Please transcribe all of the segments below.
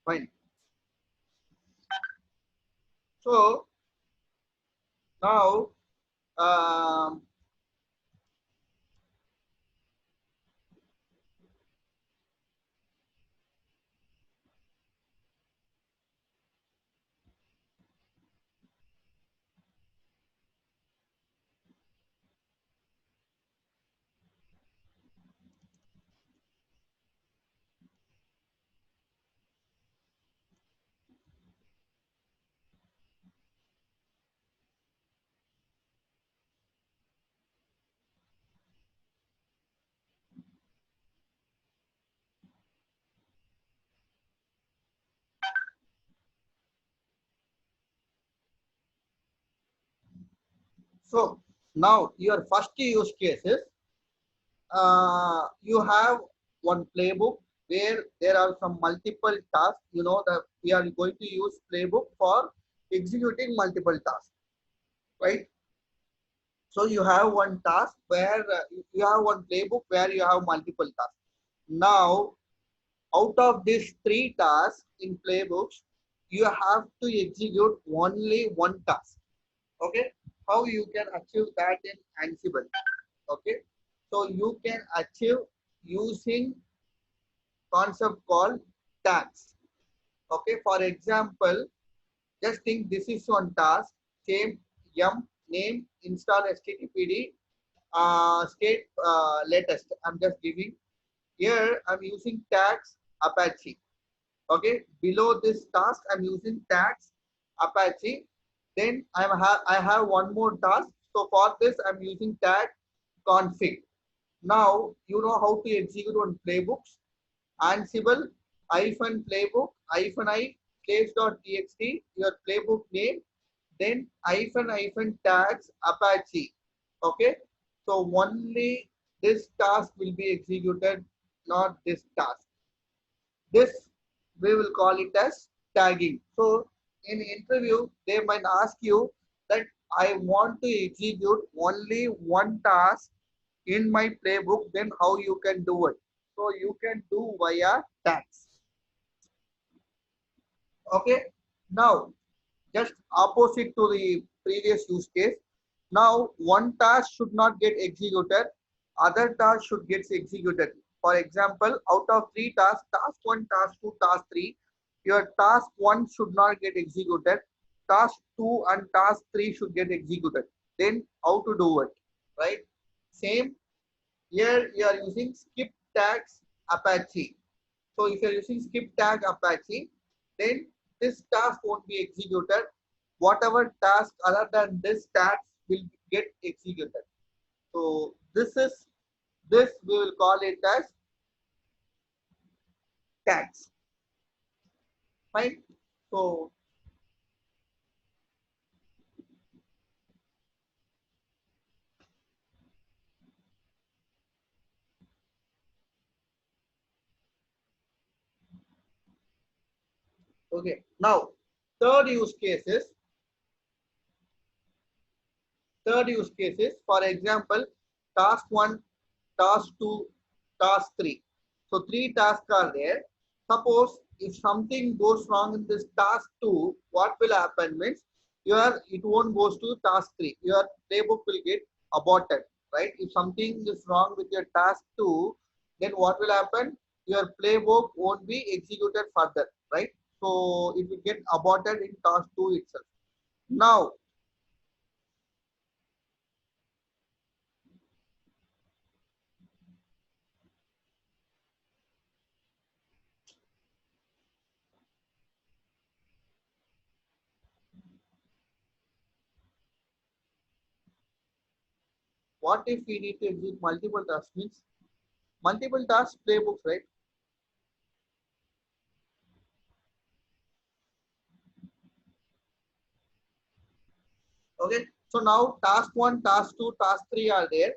Fine. So now, um, so now your first use case is, you have one playbook where there are some multiple tasks. You know that we are going to use playbook for executing multiple tasks, right? So you have one task where you have one playbook where you have multiple tasks. Now, out of these three tasks in playbooks, you have to execute only one task. Okay, how you can achieve that in Ansible? Okay, so you can achieve using concept called tags. Okay, for example, just think this is one task, same yum name install httpd state latest. I'm just giving here. I'm using tags Apache. Okay, below this task I'm using tags Apache. Then I have one more task. So for this I'm using tag config. Now you know how to execute on playbooks. Ansible hyphen playbook hyphen I slash.txt, your playbook name, then hyphen tags Apache. Okay, so only this task will be executed, not this task. This we will call it as tagging. So in interview, they might ask you that I want to execute only one task in my playbook, then how you can do it? So you can do via tags. Okay. Now, just opposite to the previous use case. Now, one task should not get executed, other task should get executed. For example, out of three tasks, task 1, task 2, task 3, your task 1 should not get executed, task 2 and task 3 should get executed. Then how to do it, right? Same, here you are using skip tags Apache. So if you are using skip tag Apache, then this task won't be executed. Whatever task other than this task will get executed. So this we will call it as tags. Fine. So okay. Now third use cases, for example, task 1, task 2, task 3. So three tasks are there. Suppose if something goes wrong in this task 2, what will happen means it won't goes to task 3. Your playbook will get aborted, right? If something is wrong with your task 2, then what will happen? Your playbook won't be executed further, right? So it will get aborted in task 2 itself. Now, what if we need to execute multiple tasks? Means multiple task playbooks, right? Okay, so now task 1, task 2, task 3 are there.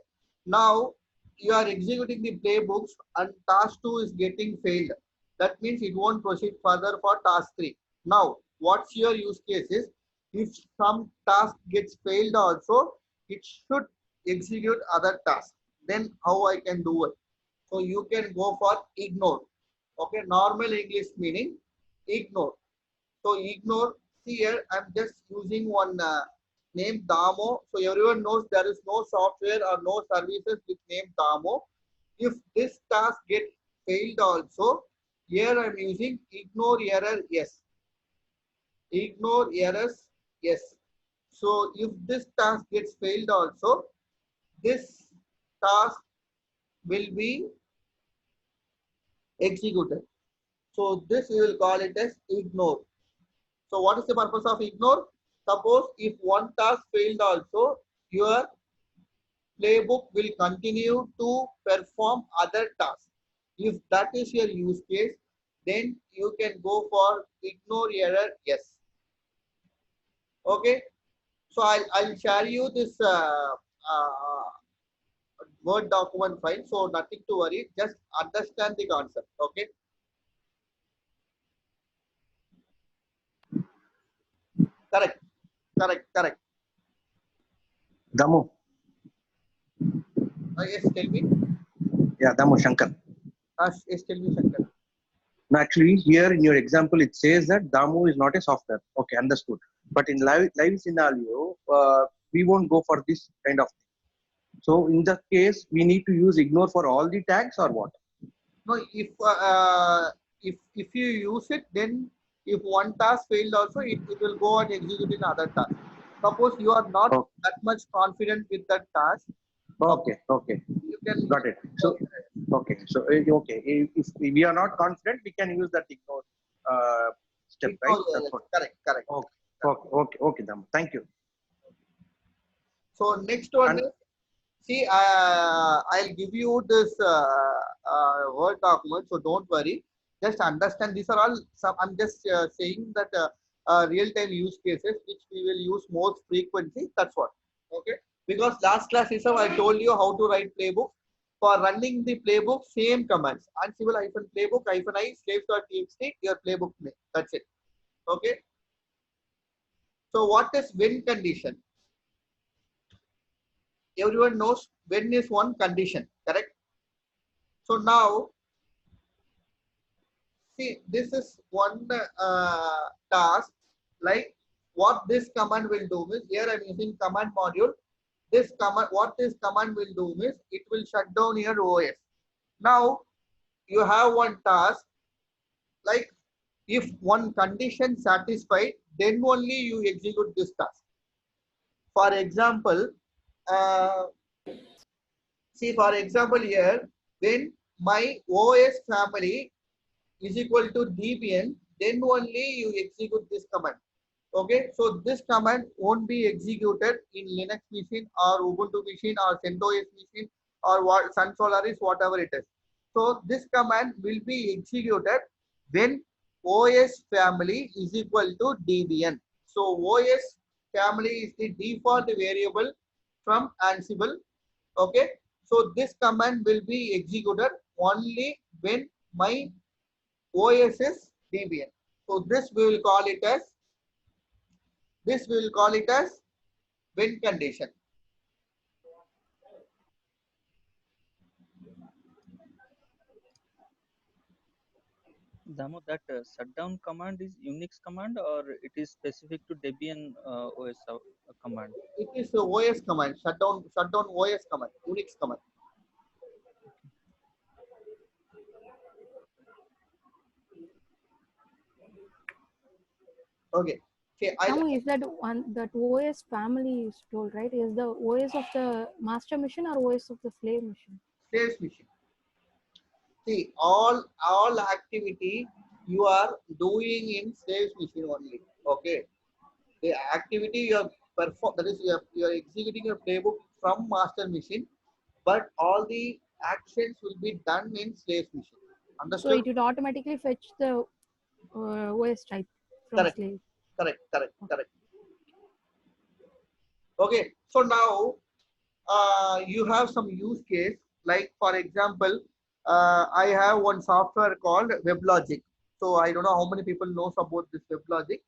Now you are executing the playbooks and task 2 is getting failed. That means it won't proceed further for task 3. Now what's your use case is, if some task gets failed also, it should execute other tasks. Then how I can do it? So you can go for ignore. Okay, normal English meaning ignore. So ignore. See here, I'm just using one name Damo. So everyone knows there is no software or no services with name Damo. If this task get failed also, here I'm using ignore error yes. Ignore errors yes. So if this task gets failed also, this task will be executed. So this we will call it as ignore. So what is the purpose of ignore? Suppose if one task failed also, your playbook will continue to perform other tasks. If that is your use case, then you can go for ignore error yes. Okay. So I'll share you this Word document file. So nothing to worry. Just understand the concept. Okay. Correct. Correct. Correct. Damu. Yes, tell me. Yeah, Damu Shankar. Yes, tell me, Shankar. No, actually, here in your example, it says that Damu is not a software. Okay, understood. But in live scenario, we won't go for this kind of thing. So in that case, we need to use ignore for all the tags or what? No, if you use it, then if one task failed also, it will go and execute in other task. Suppose you are not Okay, that much confident with that task, okay, okay. you can Got it. So, okay. So, okay. If we are not confident, we can use that ignore step, right? ignore. That's Yes, what. correct, correct. Okay, okay, okay, okay, Damu. Thank you. So next one And is, see, I'll give you this Word document, so don't worry. Just understand these are all some. I'm just saying that real-time use cases which we will use most frequently. That's what. Okay. Because last class itself I told you how to write playbook. For running the playbook, same commands. Ansible hyphen playbook hyphen I slaves.txt your playbook name. That's it. Okay. So what is when condition? Everyone knows when is one condition, correct? So now, see, this is one task, like what this command will do is, here I'm using command module. This command, what this command will do is, it will shut down your OS. Now, you have one task, like if one condition satisfied, then only you execute this task. For example, uh, see, for example here, when my OS family is equal to Debian, then only you execute this command. Okay, so this command won't be executed in Linux machine or Ubuntu machine or CentOS machine or what Sun Solaris, whatever it is. So this command will be executed when OS family is equal to Debian. So OS family is the default variable from Ansible. Okay, so this command will be executed only when my OS is Debian. So this we will call it as when condition. Damo, that shutdown command is Unix command or it is specific to Debian OS command? It is a OS command, shutdown OS command, Unix command. Okay. Okay, Now is that one that OS family is told, right? Is the OS of the master machine or OS of the slave machine? slaves machine. See, all activity you are doing in slaves machine only. Okay. The activity you are perform, that is you are executing your playbook from master machine, but all the actions will be done in slaves machine. So Understood? it would automatically fetch the OS type from Correct. slave. Correct. Correct. Correct. Okay. So now you have some use case, like for example, I have one software called WebLogic. So I don't know how many people knows about this WebLogic.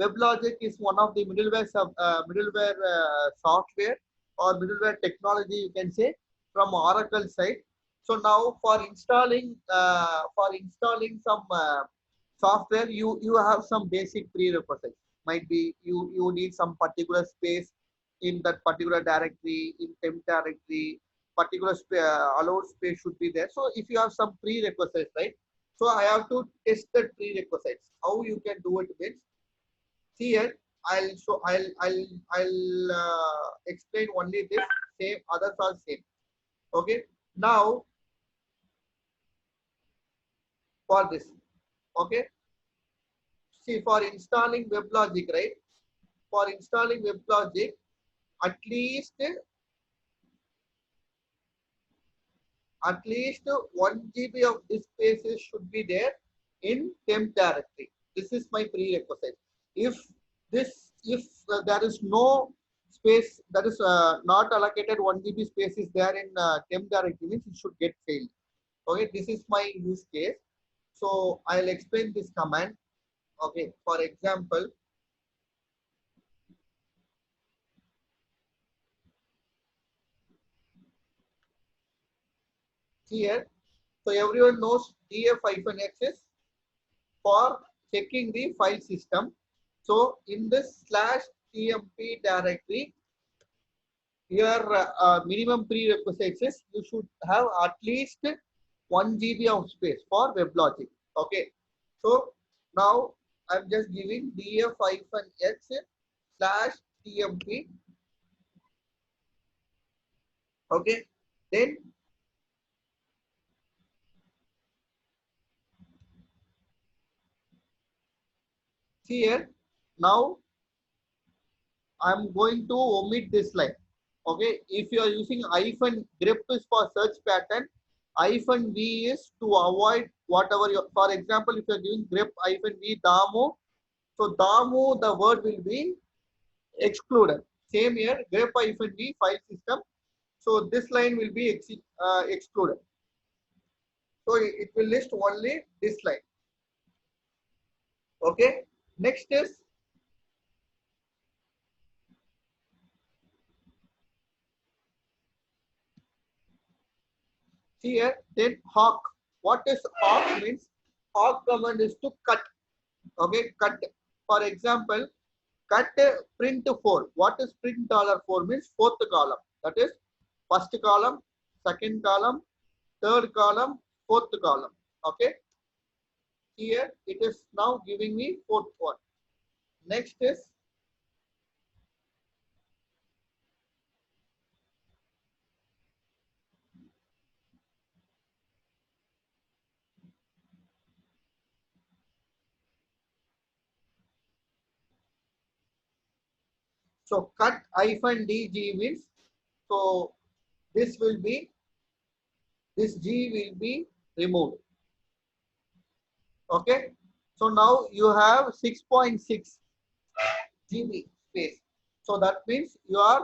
WebLogic is one of the middleware software or middleware technology, you can say, from Oracle side. So now for installing software, you have some basic prerequisites. Might be you need some particular space in that particular directory, in temp directory, particular allowed space should be there. So if you have some prerequisites, right? So I have to test the prerequisites. How you can do it means, see here, I'll explain only this. Same, others are same. Okay. Now for this, okay, see, for installing WebLogic, right? For installing WebLogic, at least 1 GB of this spaces should be there in temp directory. This is my prerequisite. If there is no space, that is not allocated 1 GB space is there in temp directory, means it should get failed. Okay, this is my use case. So I'll explain this command. Okay, for example, here, so everyone knows df-x is for checking the file system. So in this /tmp directory, your minimum prerequisites is you should have at least 1 GB of space for WebLogic. Okay. So now I'm just giving df-x/tmp. Okay. Then here, now I'm going to omit this line. Okay, if you are using -grep is for search pattern, -v is to avoid whatever you, for example, if you are giving grep-v Damu, so Damu, the word will be excluded. Same here, grep-v file system, so this line will be excluded. So it will list only this line. Okay, next is here, then hawk. What is hawk means? Hawk command is to cut. Okay, cut. For example, cut print 4. What is print $4 means? Fourth column. That is first column, second column, third column, fourth column. Okay. Here it is now giving me fourth one. Next is so cut -dg means, so this will be, this G will be removed. Okay. So now you have 6.6 GB space. So that means you are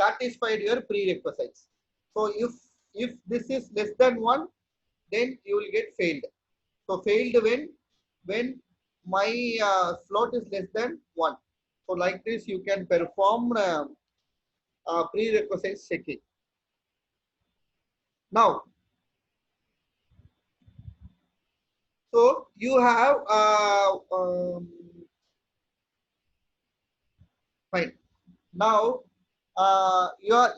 satisfied your prerequisites. So if this is less than 1, then you will get failed. So failed when my float is less than 1. So like this you can perform prerequisites checking. Now, so you have fine. Now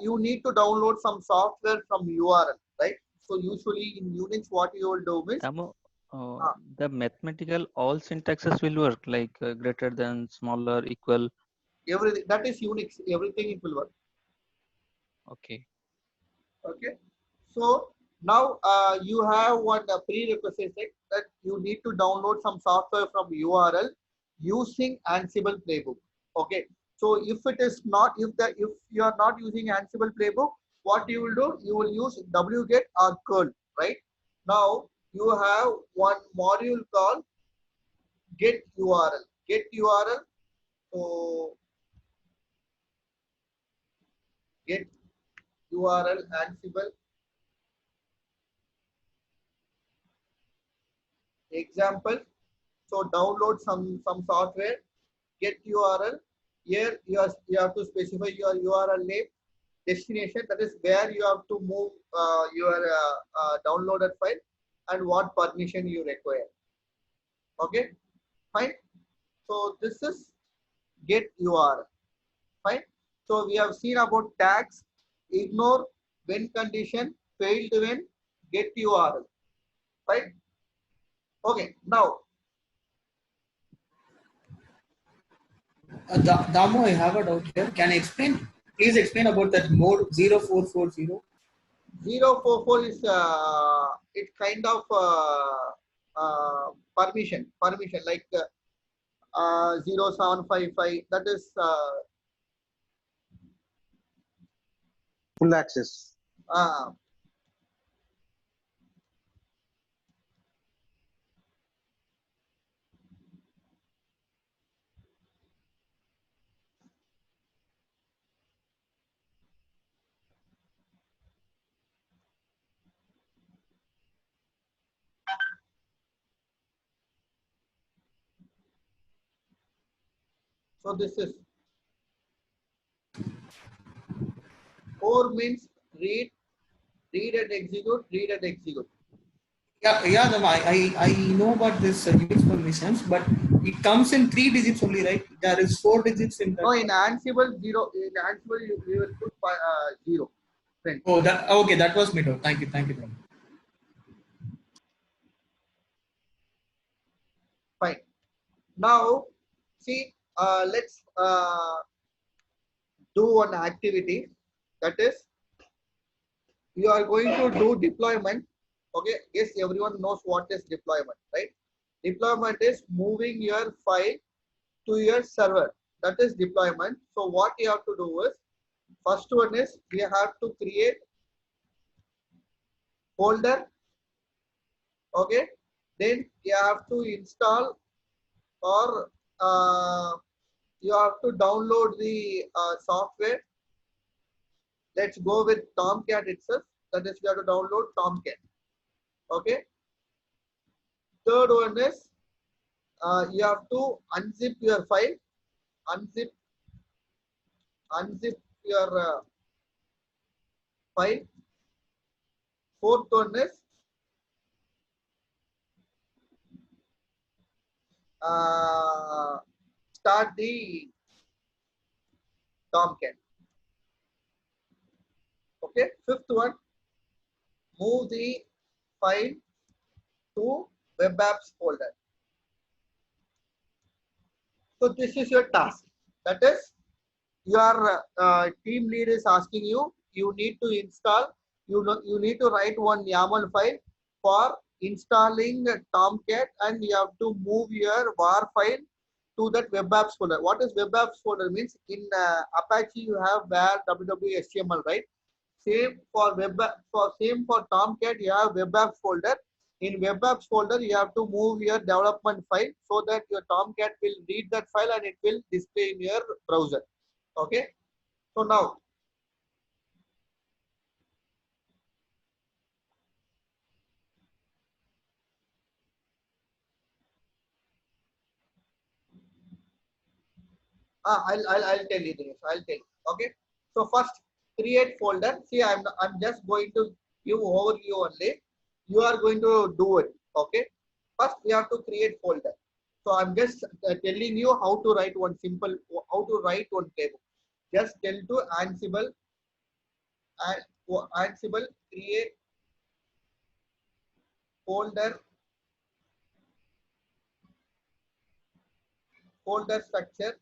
you need to download some software from URL, right? So usually in Unix, what you will do is Damo, the mathematical all syntaxes will work like greater than, smaller, equal. everything that is Unix. Everything it will work. Okay. Okay. So now you have one prerequisite that you need to download some software from URL using Ansible playbook. Okay. So if it is not, if you are not using Ansible playbook, what you will do? You will use wget or curl. Right. Now you have one module called get URL. Get URL. So get URL Ansible example. So download some software, get URL. Here you have to specify your URL name, destination, that is where you have to move your downloaded file, and what permission you require. Okay, fine. So this is get URL. Fine. So we have seen about tags, ignore, when condition, failed when, get URL. Right. Okay. Now, Damo, I have a doubt here. Can I explain? Please explain about that mode 0440. 044 is it kind of permission like 0755. That is Full access. uh, so this is 4 means read, read and execute, read and execute. Yeah, Damo, I know about this Unix permissions, but it comes in 3 digits only, right? There is 4 digits in No, that. in Ansible zero. In Ansible we will put 0. Print. Oh, that okay. That was me. Thank you, thank you, Damo. Fine. Now, see, let's do one activity. That is, you are going to do deployment. Okay, yes, everyone knows what is deployment, right? Deployment is moving your file to your server. That is deployment. So what you have to do is, first one is we have to create folder. Okay, then you have to install or you have to download the software. Let's go with Tomcat itself. That is, you have to download Tomcat. Okay. Third one is you have to unzip your file. Unzip your file. Fourth one is start the Tomcat. Okay. Fifth one, move the file to web apps folder. So this is your task. That is, your team lead is asking you. You need to install. You need to write one YAML file for installing Tomcat, and you have to move your var file to that web apps folder. What is web apps folder means? In Apache you have var www.html, right? Same for same for Tomcat, you have web apps folder. In web apps folder, you have to move your development file so that your Tomcat will read that file and it will display in your browser. Okay. So now, I'll tell you this. I'll tell you. Okay. So first, create folder. See, I'm just going to give overview only. You are going to do it. Okay. First, we have to create folder. So I'm just telling you how to write one simple, how to write one playbook. Just tell to Ansible and Ansible create folder structure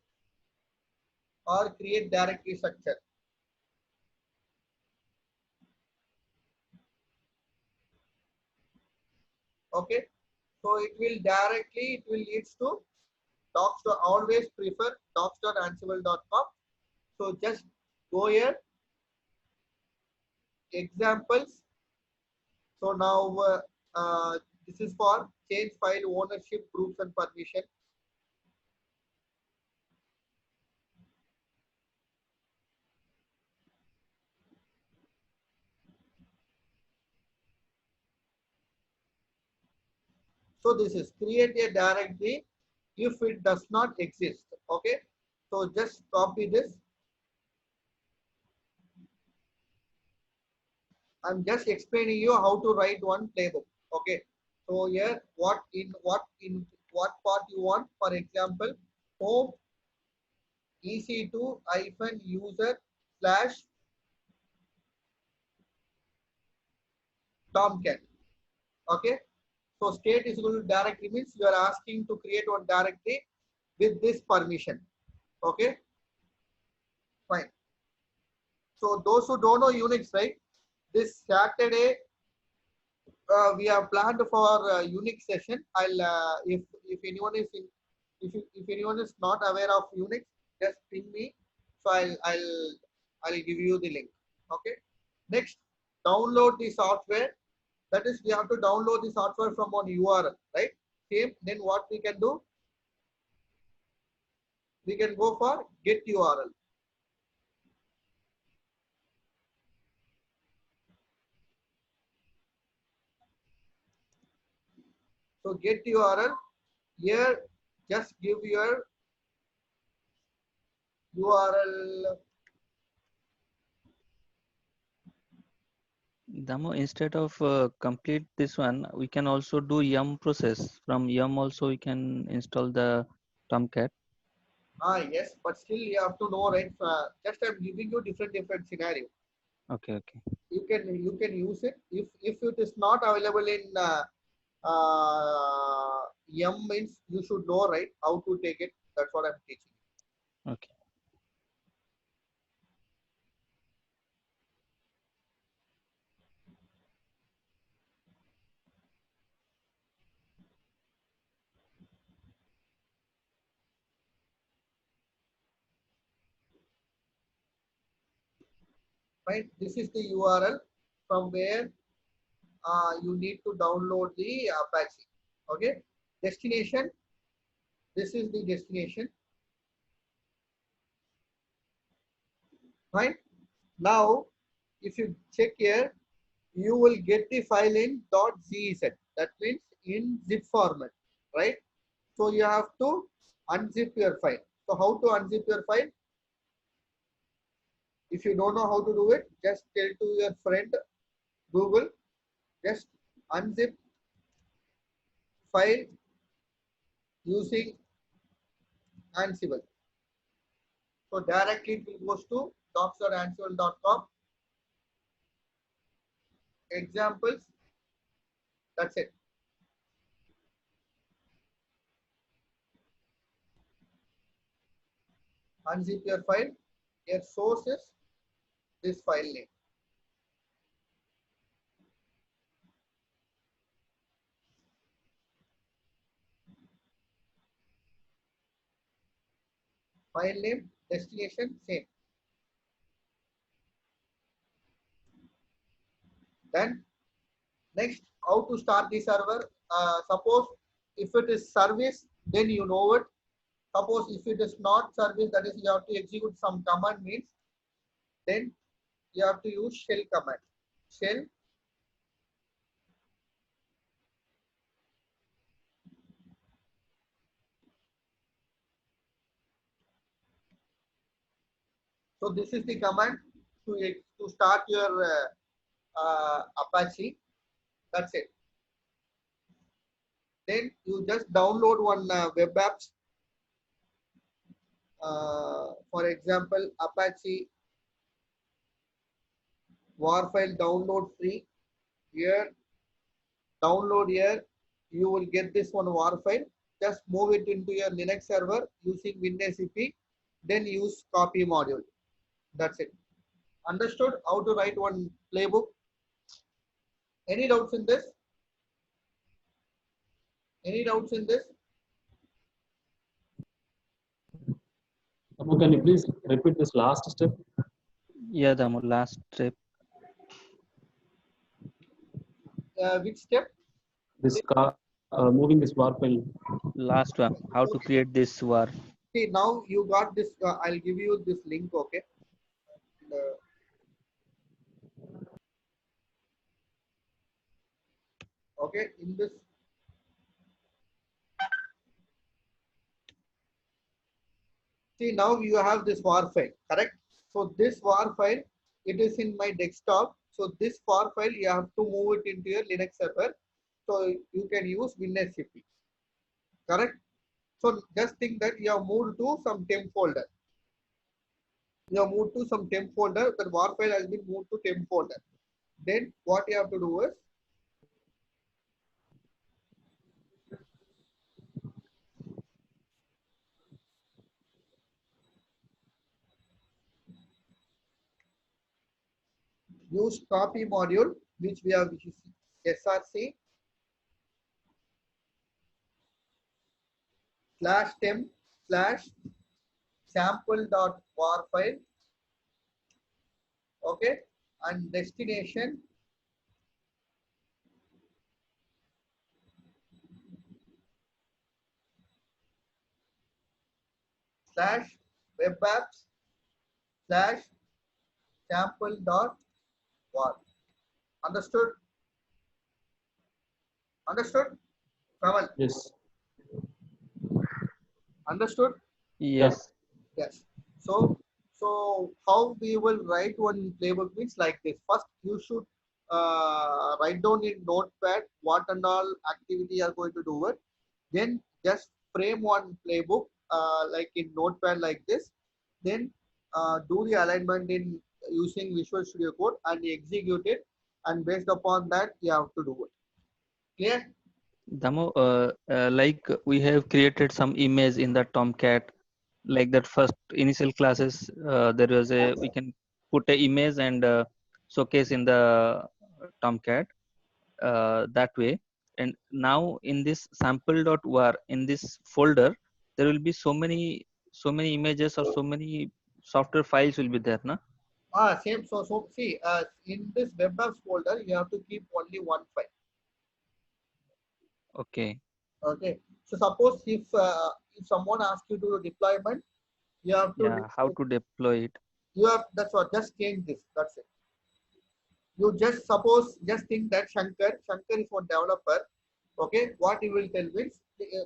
or create directory structure. Okay. So it will leads to docs. Always prefer docs.ansible.com. So just go here, examples. So now this is for change file ownership groups and permission. So this is create a directory if it does not exist. Okay. So just copy this. I'm just explaining you how to write one playbook. Okay. So here, what in what part you want. For example, home EC2 hyphen user slash Tomcat. Okay. So state is equal to directory means you are asking to create one directory with this permission. Okay. Fine. So those who don't know Unix, right? This Saturday we have planned for Unix session. I'll if anyone is in, if anyone is not aware of Unix, just ping me. So I'll give you the link. Okay. Next, download the software. That is, we have to download the software from one URL, right? Same. Then what we can do? We can go for get URL. So get URL. Here, just give your URL. Damo, instead of complete this one, we can also do yum process. From yum also we can install the Tomcat. Yes, but still you have to know, right? Just I'm giving you different scenario. Okay, okay. You can use it if it is not available in yum means you should know, right, how to take it. That's what I'm teaching. Okay. Right, this is the URL from where you need to download the Apache. Okay, destination. This is the destination. Right now, if you check here, you will get the file in .gz. That means in zip format, right? So you have to unzip your file. So how to unzip your file? If you don't know how to do it, just tell to your friend Google, just unzip file using Ansible. So directly it will goes to docs.ansible.com. Examples. That's it. Unzip your file. Your source is this file name. File name, destination, same. Then next, how to start the server? Suppose if it is service, then you know it. Suppose if it is not service, that is you have to execute some command means, then you have to use shell command. Shell so this is the command to start your Apache. That's it. Then you just download one web apps. For example, Apache war file download free. Here, download here. You will get this one war file. Just move it into your Linux server using WinSCP. Then use copy module. That's it. Understood how to write one playbook? Any doubts in this? Any doubts in this? Can you please repeat this last step? Yeah, Damo, last step. Which step? This moving this war file. Last one. How to create this war. See, now you got this. I'll give you this link, okay? Okay, in this. See, now you have this war file, correct? So this war file, it is in my desktop. So this war file, you have to move it into your Linux server. So you can use WinSCP, correct? So just think that you have moved to some temp folder. You have moved to some temp folder. The war file has been moved to temp folder. Then what you have to do is use copy module, which we have, which is src /temp /sample.war file. Okay, and destination /web apps /sample.war. Understood? Understood? Kamal, Yes. understood? Yes. Yes. So how we will write one playbook means like this. First, you should write down in notepad what and all activity you are going to do it. Then just frame one playbook like in notepad like this. Then do the alignment in using Visual Studio Code and execute it. And based upon that, you have to do it. Clear? Damo, like we have created some image in the Tomcat, like that first initial classes, there was a, we can put a image and showcase in the Tomcat that way. And now in this sample.war, in this folder, there will be so many images or so many software files will be there, na? Same. So see, in this web apps folder, you have to keep only one file. Okay. Okay. So suppose if someone asks you to do deployment, you have to Yeah, how to deploy it? you have that's what just change this. That's it. You just think that Shankar is one developer. Okay, what he will tell means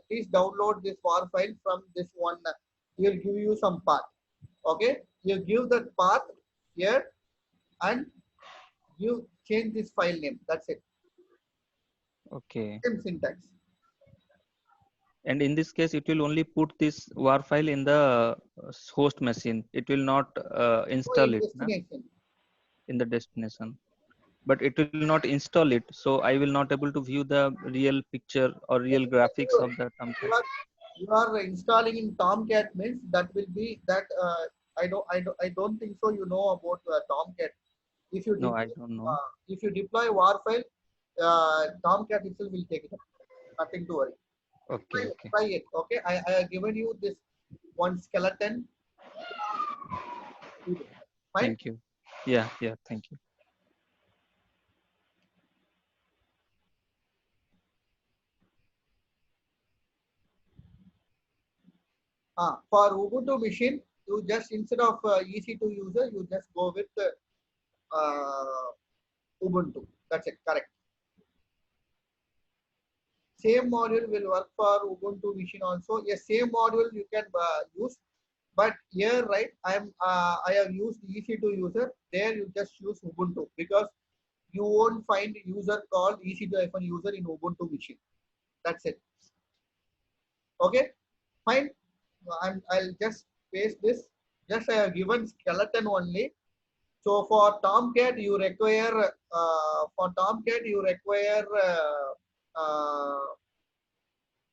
please download this WAR file from this one. He will give you some path. Okay, you give that path here and you change this file name. That's it. Okay. Same syntax. And in this case, it will only put this WAR file in the host machine. It will not So install in it, na, destination. in the destination. But it will not install it. So I will not able to view the real picture or real graphics of the Tomcat. You are installing in Tomcat means that will be that I don't think so. You know about Tomcat. If you No, deploy, I don't know. if you deploy WAR file, Tomcat itself will take it up. Nothing to worry. Okay, okay. Try it. Okay, I have given you this one skeleton. Fine. Thank you. Yeah, yeah, thank you. For Ubuntu machine, you just instead of EC2 user, you just go with Ubuntu. That's it. Correct. Same module will work for Ubuntu machine also. Yes, same module you can use, but here right, I have used EC2 user. There you just use Ubuntu because you won't find user called EC2-user in Ubuntu machine. That's it. Okay, fine. I'll just paste this. Just I have given skeleton only. So for Tomcat you require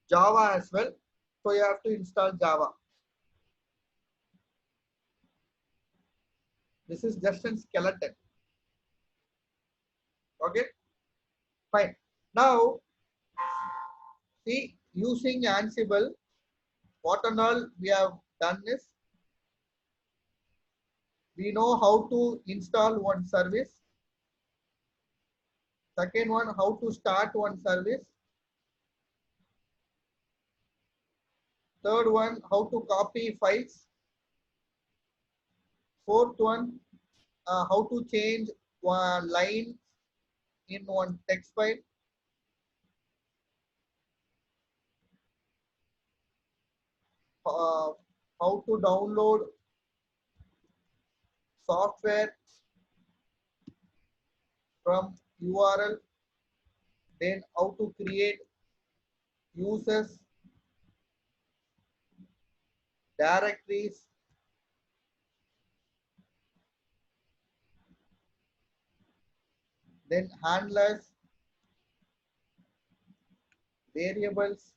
Java as well. So you have to install Java. This is just a skeleton. Okay, fine. Now see, using Ansible, what and all we have done is we know how to install one service. Second one, how to start one service. Third one, how to copy files. Fourth one, how to change one line in one text file. How to download software from URL. Then how to create users directories, then handlers, variables,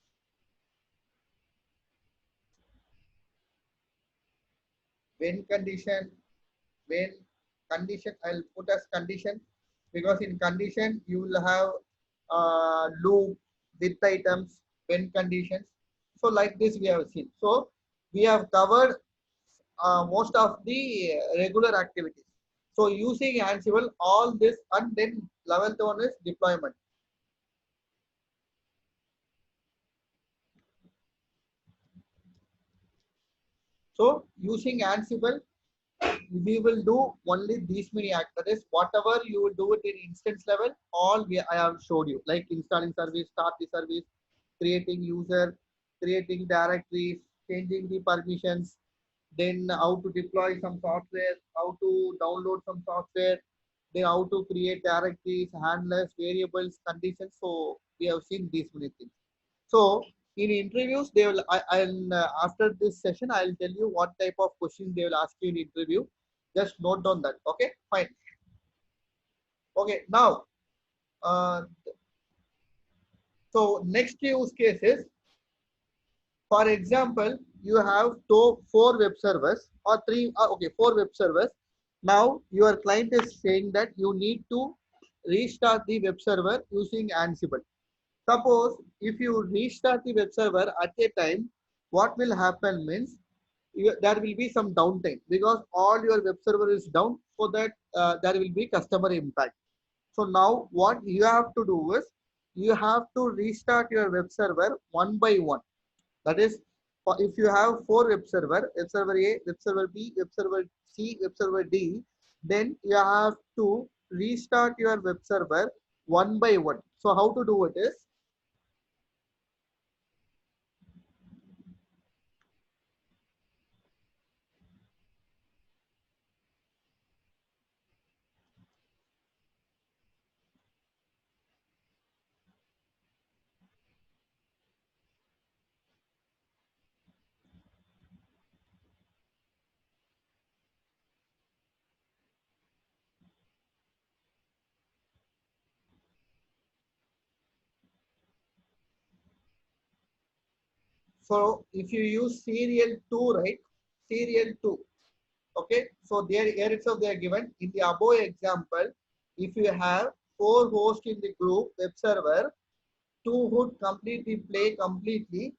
when condition, when condition, I'll put as condition because in condition you will have loop with items, when conditions. So like this we have seen. So we have covered most of the regular activities. So using Ansible, all this, and then 11th one is deployment. So using Ansible, we will do only these many activities. Whatever you will do it in instance level, all I have showed you, like installing service, start the service, creating user, creating directories, changing the permissions, then how to deploy some software, how to download some software, then how to create directories, handlers, variables, conditions. So we have seen these many things. So in interviews, they will. I'll after this session, I'll tell you what type of questions they will ask you in interview. Just note down that. Okay, fine. Okay, now, uh, so next use case is, for example, you have four web servers or three. Okay, four web servers. Now your client is saying that you need to restart the web server using Ansible. Suppose if you restart the web server at a time, what will happen means there will be some downtime because all your web server is down, so that there will be customer impact. So now what you have to do is you have to restart your web server one by one. That is, if you have four web server A, web server B, web server C, web server D, then you have to restart your web server one by one. So how to do it is, so if you use serial 2, right? Serial 2. Okay. So there here itself they are given in the above example. If you have four hosts in the group web server, two would completely play completely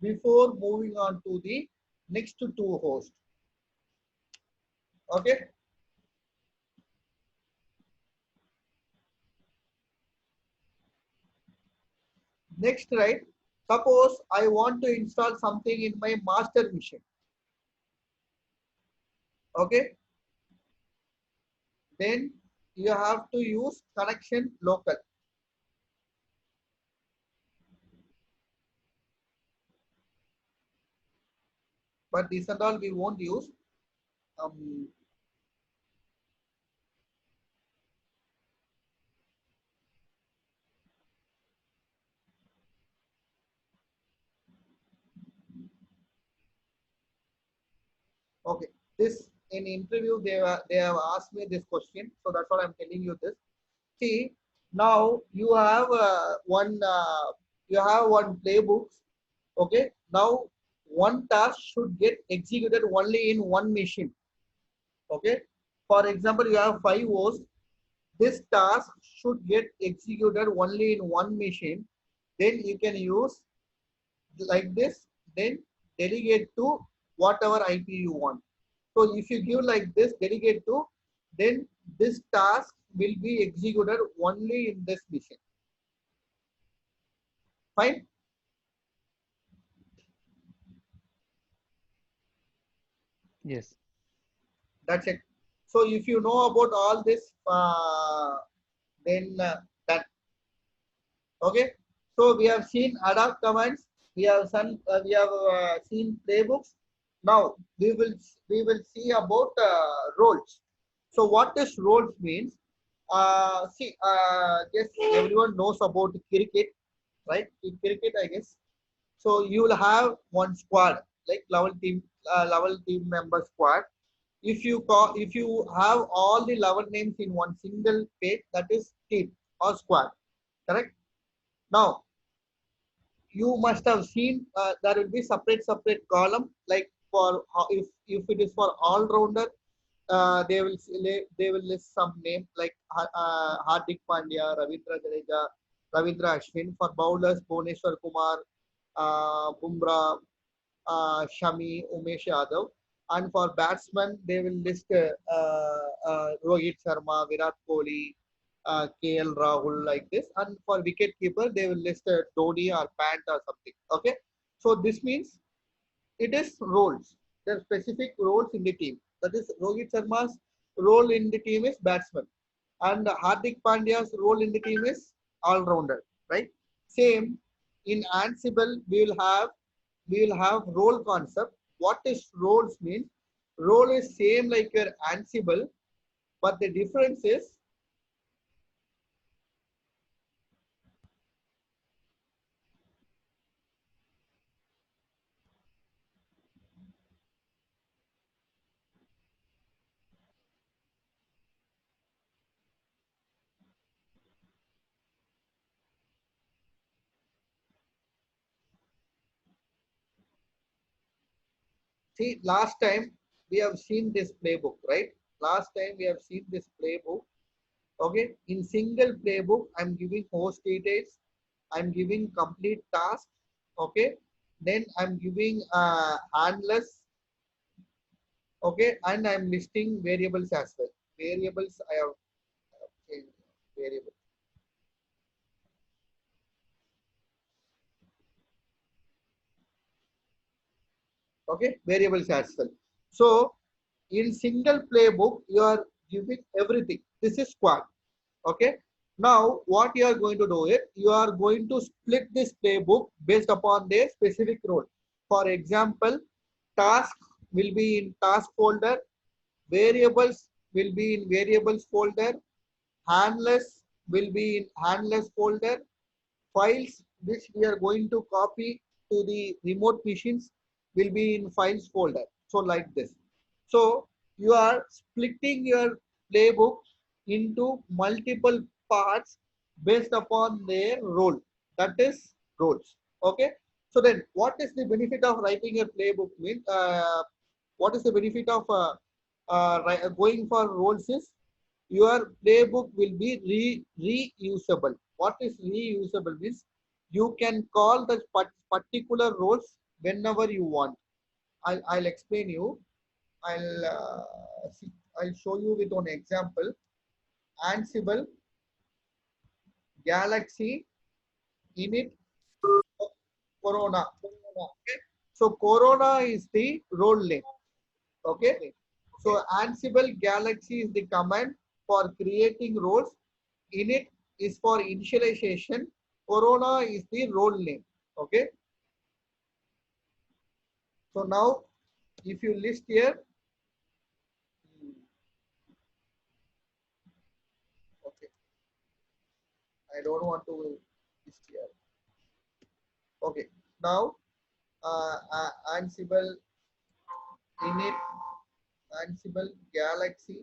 before moving on to the next two hosts. Okay. Next, right? Suppose I want to install something in my master machine. Okay. Then you have to use connection local. But this and all we won't use. Um, okay. This in interview they have asked me this question, so that's what I'm telling you this. See, now you have one playbook. Okay. Now one task should get executed only in one machine. Okay. For example, you have 5 hosts. This task should get executed only in one machine. Then you can use like this. Then delegate to whatever IP you want. So if you give like this, delegate to, then this task will be executed only in this machine. Fine. Yes. That's it. So if you know about all this, then that. Okay. So we have seen adapt commands. We have seen playbooks. Now we will see about roles. So what this roles means? Yes, everyone knows about cricket, right? In cricket, I guess. So you will have one squad. like level team member squad. If you have all the level names in one single page, that is team or squad, correct? Now you must have seen there will be separate column, like for if it is for all rounder, they will list some name like Hardik Pandya, Ravindra Jadeja, Ravindra Ashwin. For bowlers, Bhuvneshwar Kumar, Bumrah, Shami, Umesh Yadav. And for batsmen, they will list Rohit Sharma, Virat Kohli, KL Rahul, like this. And for wicket keeper, they will list Dhoni or Pant or something. Okay. So this means it is roles. There are specific roles in the team. That is Rohit Sharma's role in the team is batsman, and Hardik Pandya's role in the team is all-rounder, right? Same in Ansible, we will have role concept. What is roles means? Role is same like your Ansible, but the difference is see last time we have seen this playbook, right? Last time we have seen this playbook. Okay, in single playbook, I'm giving host details, I'm giving complete task. Okay, then I'm giving handless. Okay, and I'm listing variables as well. Variables I have changed. Variable. Okay, variables as well. So in single playbook, you are giving everything. This is squad. Okay. Now what you are going to do is you are going to split this playbook based upon their specific role. For example, task will be in task folder, variables will be in variables folder, handless will be in handless folder, files which we are going to copy to the remote machines will be in files folder. So like this. So you are splitting your playbook into multiple parts based upon their role. That is roles. Okay. So then what is the benefit of writing a playbook means? What is the benefit of going for roles is your playbook will be reusable. What is reusable means? You can call the particular roles whenever you want. I'll explain you. I'll show you with one example. Ansible, Galaxy, Init, Corona. Okay. So Corona is the role name. Okay. So Ansible Galaxy is the command for creating roles. Init is for initialization. Corona is the role name. Okay. So now if you list here, okay, I don't want to list here. Okay. Now Ansible, Init, Ansible Galaxy,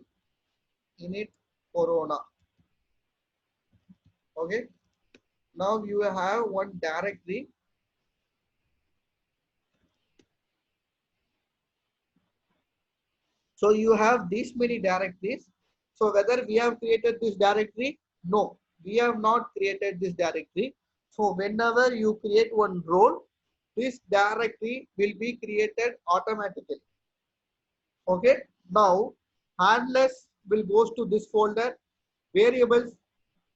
Init, Corona. Okay. Now you have one directory. So you have these many directories. So whether we have created this directory? No, we have not created this directory. So whenever you create one role, this directory will be created automatically. Okay. Now handless will goes to this folder. Variables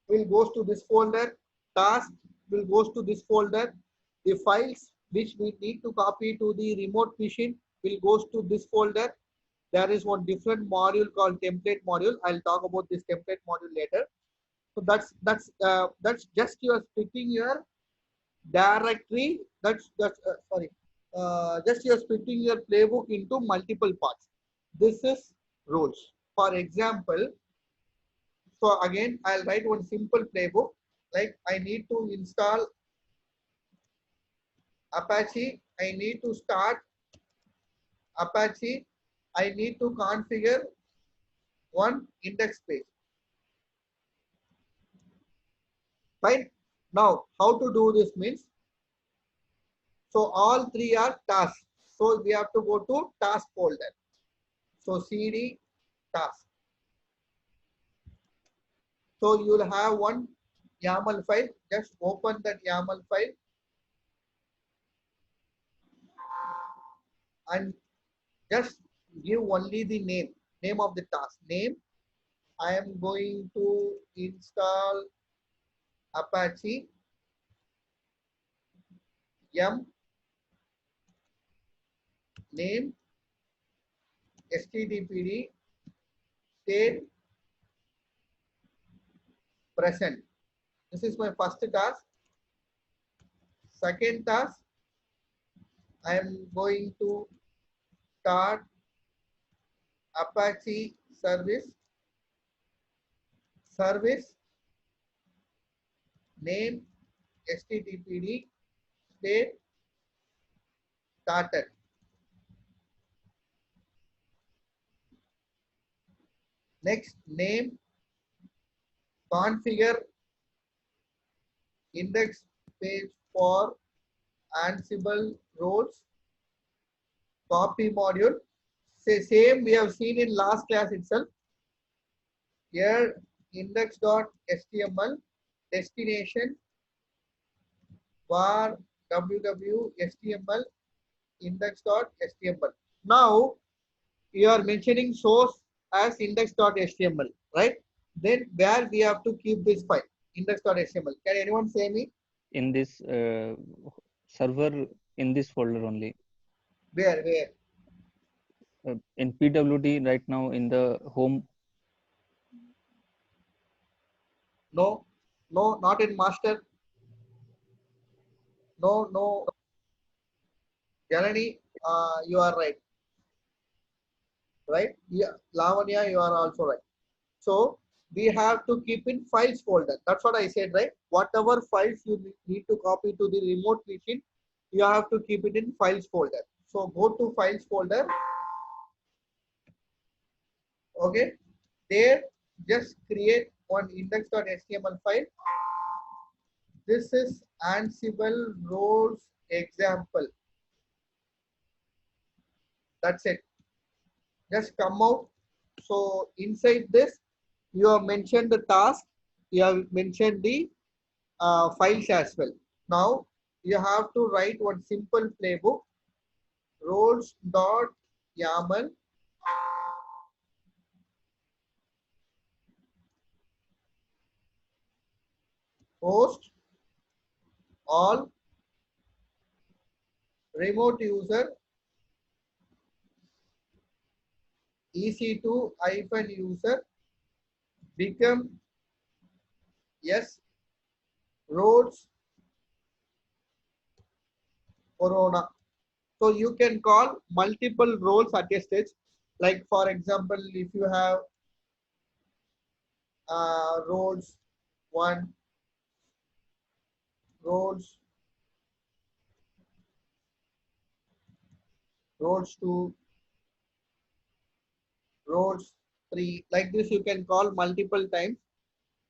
will goes to this folder. Task will goes to this folder. The files which we need to copy to the remote machine will goes to this folder. There is one different module called template module. I'll talk about this template module later. So that's just you are splitting your directory. Just you are splitting your playbook into multiple parts. This is roles. For example, so again I'll write one simple playbook. Like I need to install Apache. I need to start Apache, I need to configure one index page. Fine. Now, how to do this means, so all three are tasks. So we have to go to task folder. So cd task. So you'll have one YAML file. Just open that YAML file and just give only the name of the task. Name. I am going to install Apache m name stdpd state present. This is my first task. Second task, I am going to start Apache service name stdpd state started. Next, name configure index page for Ansible roles copy module. Say same we have seen in last class itself. Here index.html destination var www html index.html. Now you are mentioning source as index.html, right? Then where we have to keep this file index.html. Can anyone say me? In this server, in this folder only. Where? In PWD right now in the home. No, not in master. No. Janani, you are right. Right? Yeah, Lavanya, you are also right. So we have to keep in files folder. That's what I said, right? Whatever files you need to copy to the remote machine, you have to keep it in files folder. So go to files folder. Okay. There, just create one index.html file. This is Ansible roles example. That's it. Just come out. So inside this, you have mentioned the task. You have mentioned the files as well. Now you have to write one simple playbook. Roles.yaml host all remote user EC2 hyphen user become yes roles corona. So you can call multiple roles at a stage. Like for example, if you have roles 1, roles 2, roles 3, like this you can call multiple times.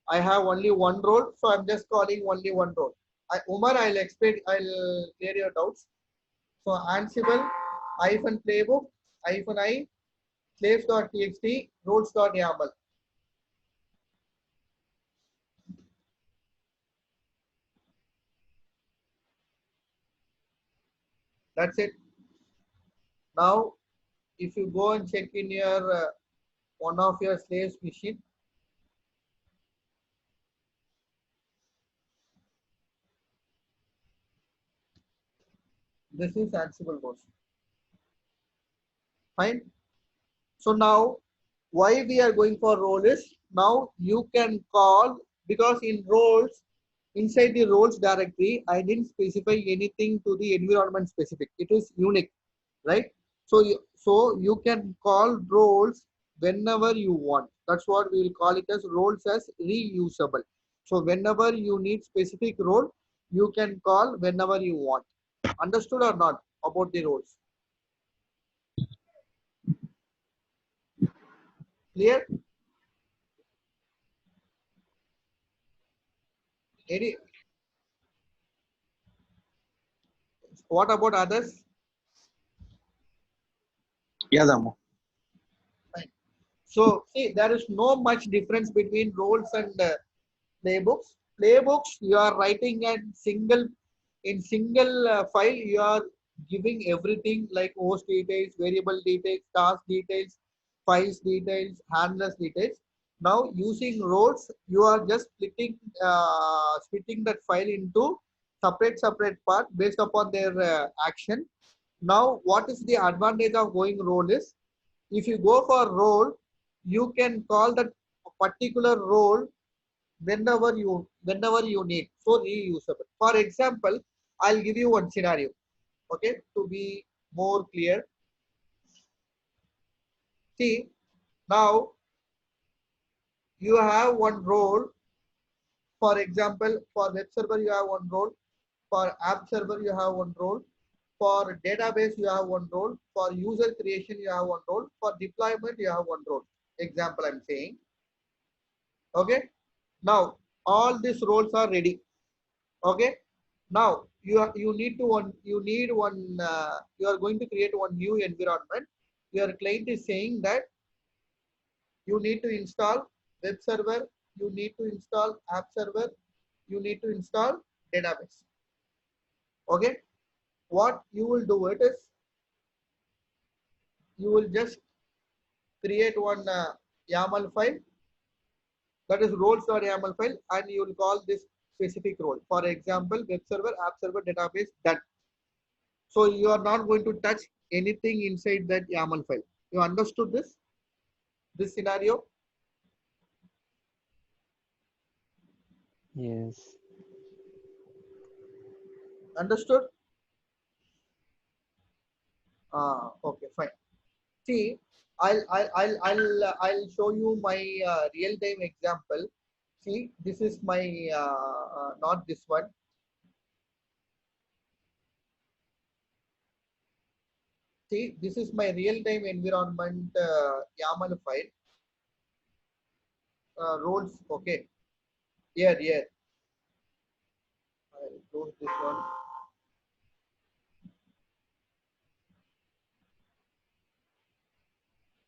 I have only one role, so I'm just calling only one role. Umar, I'll explain, I'll clear your doubts. So Ansible hyphen playbook hyphen I slaves.txt roles.yaml. That's it. Now, if you go and check in your one of your slaves machine, this is Ansible version. Fine. So now, why we are going for role is now you can call, because in roles, inside the roles directory, I didn't specify anything to the environment specific. It is unique, right? So you can call roles whenever you want. That's what we will call it as roles as reusable. So whenever you need specific role, you can call whenever you want. Understood or not about the roles? Clear? Any? What about others? Yeah, Damu. Fine. So see, there is no much difference between roles and playbooks. Playbooks, you are writing in single file. You are giving everything like host details, variable details, task details, files details, handlers details. Now using roles, you are just splitting that file into separate part based upon their action. Now, what is the advantage of going role is, if you go for role, you can call that particular role whenever you need. So reusable. For example, I'll give you one scenario. Okay, to be more clear. See, now you have one role. For example, for web server you have one role. For app server you have one role. For database you have one role. For user creation you have one role. For deployment you have one role. Example I'm saying. Okay. Now all these roles are ready. Okay. Now you need you are going to create one new environment. Your client is saying that you need to install web server, you need to install app server, you need to install database. Okay. What you will do it is, you will just create one YAML file, that is roles.yaml file, and you will call this specific role. For example, web server, app server, database, done. So you are not going to touch anything inside that YAML file. You understood this scenario? Yes. Understood? Okay, fine. See, I'll show you my real-time example. See, this is my not this one. See, this is my real-time environment YAML file. Roles, okay. Here. I'll close this one.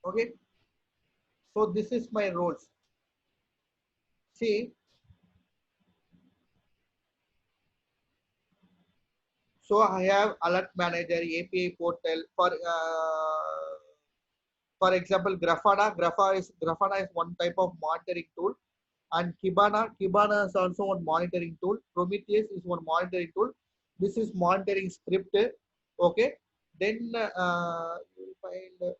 Okay. So this is my roles. See, so I have alert manager, API portal. For example, Grafana is one type of monitoring tool, and Kibana is also one monitoring tool. Prometheus is one monitoring tool. This is monitoring script. Okay. Then you will find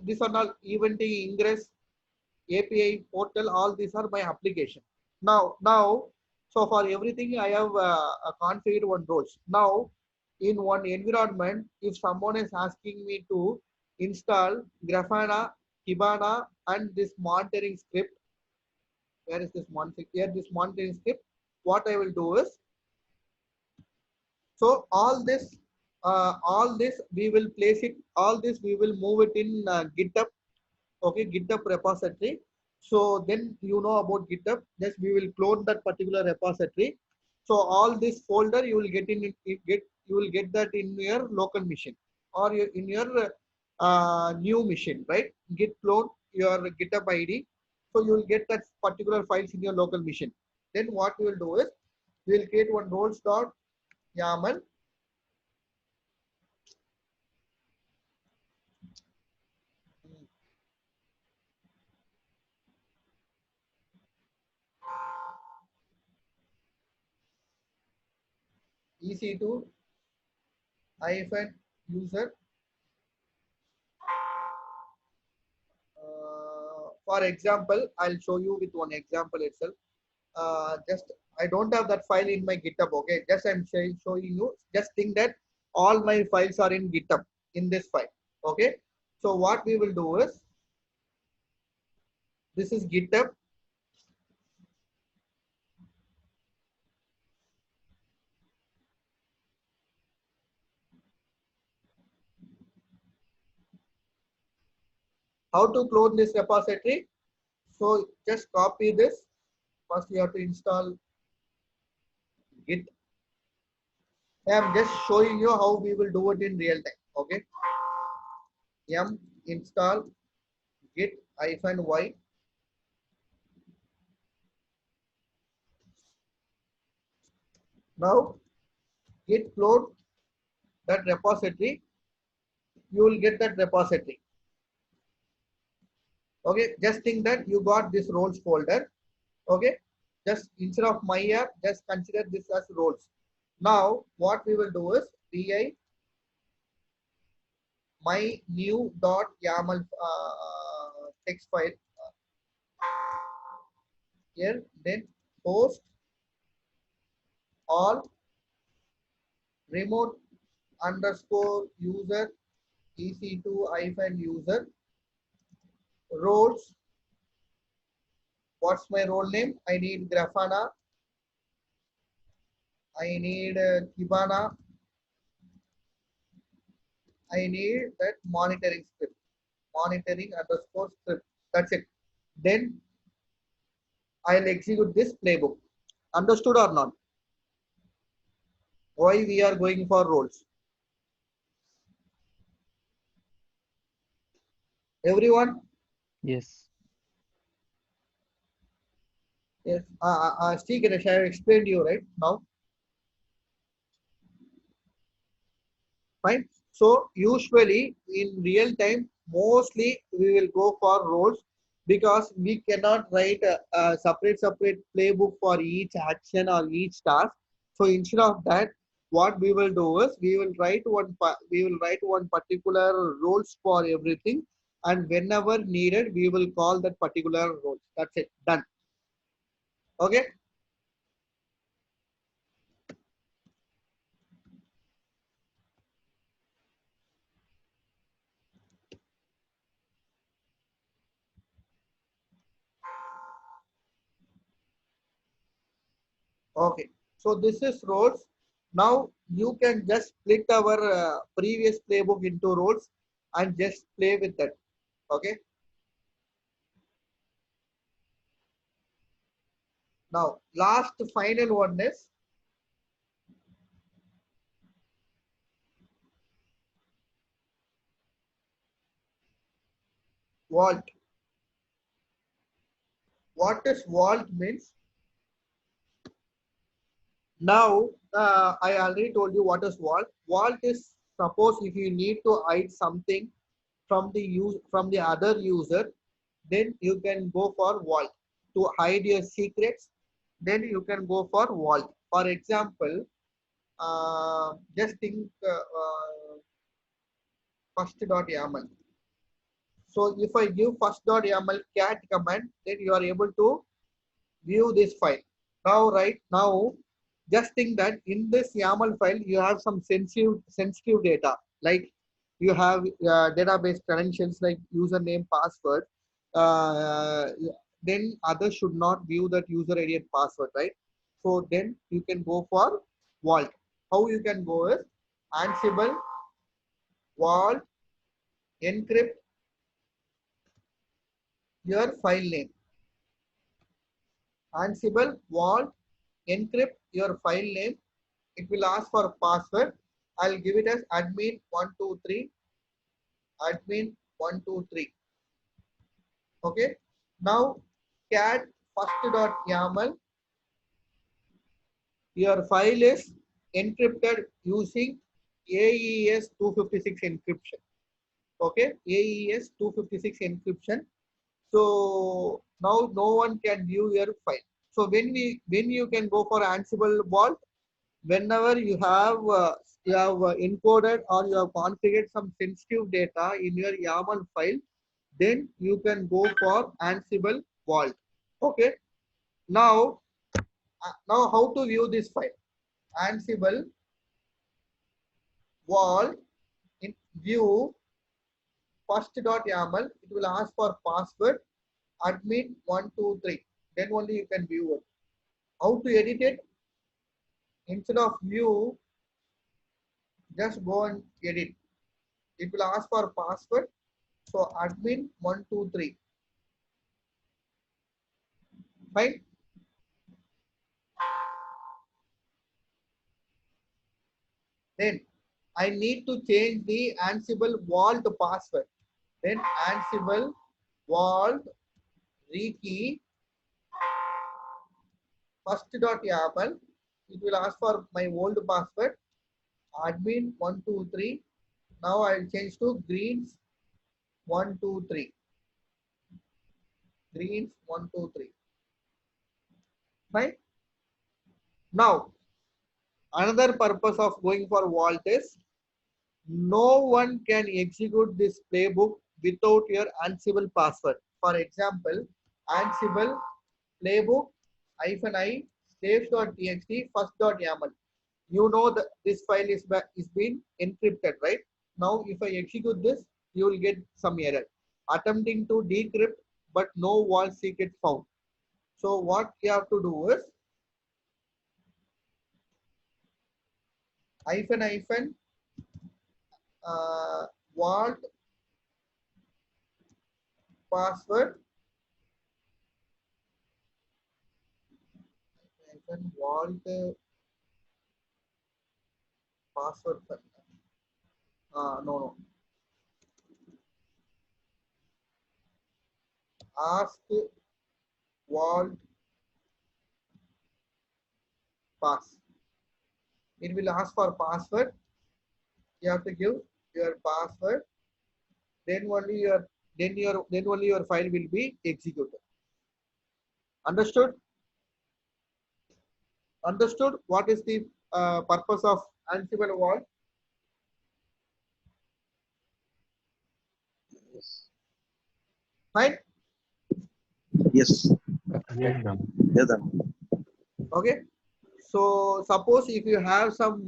these are all eventing ingress, API portal. All these are my application. Now, so for everything I have configured one roles. Now, in one environment, if someone is asking me to install Grafana, Kibana, and this monitoring script, where is this monitoring? Here, this monitoring script. What I will do is, so all this we will place it. All this we will move it in GitHub. Okay, GitHub repository. So then you know about GitHub. Just we will clone that particular repository. So all this folder you will you will get that in your local machine, or in your new machine, right? Git clone your GitHub ID. So you will get that particular files in your local machine. Then what we will do is, we will create one roles.yaml. EC2 hyphen user. For example, I'll show you with one example itself. Just I don't have that file in my GitHub. Okay, just I'm showing you. Just think that all my files are in GitHub in this file. Okay, so what we will do is, this is GitHub. How to clone this repository? So just copy this. First you have to install Git. I am just showing you how we will do it in real time. Okay. Yum install git -y. Now git clone that repository. You will get that repository. Okay. Just think that you got this roles folder. Okay. Just instead of my app, just consider this as roles. Now what we will do is vi my new .yaml text file here, then host all remote underscore user ec2-user roles. What's my role name? I need Grafana. I need Kibana. I need that monitoring script. Monitoring underscore script. That's it. Then I'll execute this playbook. Understood or not? Why we are going for roles? Everyone? Yes. Yes. Steve Ganesh, I have explained you right now. Fine. So usually in real time, mostly we will go for roles because we cannot write a separate playbook for each action or each task. So instead of that, what we will do is we will write one particular roles for everything, and whenever needed, we will call that particular role. That's it. Done. Okay. Okay, so this is roles. Now you can just split our previous playbook into roles and just play with that. Okay. Now last final one is vault. What is vault means? Now I already told you what is vault. Vault is suppose if you need to hide something from the other user, then you can go for vault. To hide your secrets, then you can go for vault. For example, just think first.yaml. So if I give first.yaml cat command, then you are able to view this file. Now, right now, just think that in this YAML file, you have some sensitive data, like you have database credentials like username, password. Uh, then others should not view that user ID and password, right? So then you can go for vault. How you can go is Ansible vault encrypt your file name. Ansible vault encrypt your file name. It will ask for password. I'll give it as admin123 admin123. Okay. Now cat first.yaml. Your file is encrypted using AES 256 encryption. Okay, AES 256 encryption. So now no one can view your file. So when you can go for Ansible vault, whenever you have encoded or you have configured some sensitive data in your YAML file, then you can go for Ansible vault. Okay. Now how to view this file? Ansible vault in view first.yaml. It will ask for password admin123. Then only you can view it. How to edit it? Instead of view, just go and edit. It will ask for password So admin 123. Fine. Then I need to change the Ansible vault password. Then Ansible vault rekey first.yaml. It will ask for my old password. Admin 123. Now I'll change to greens 123. Greens 123. Fine. Now another purpose of going for vault is no one can execute this playbook without your Ansible password. For example, Ansible playbook -i slaves.txt first.yaml. You know that this file is being encrypted, right? Now, if I execute this, you will get some error. Attempting to decrypt, but no vault secret found. So what you have to do is hyphen vault password vault password. No. Ask vault pass. It will ask for password. You have to give your password. Then only your file will be executed. Understood? Understood? What is the purpose of Ansible vault? Fine. Yes. Yes, ma'am. Yes, ma'am. Okay. So suppose if you have some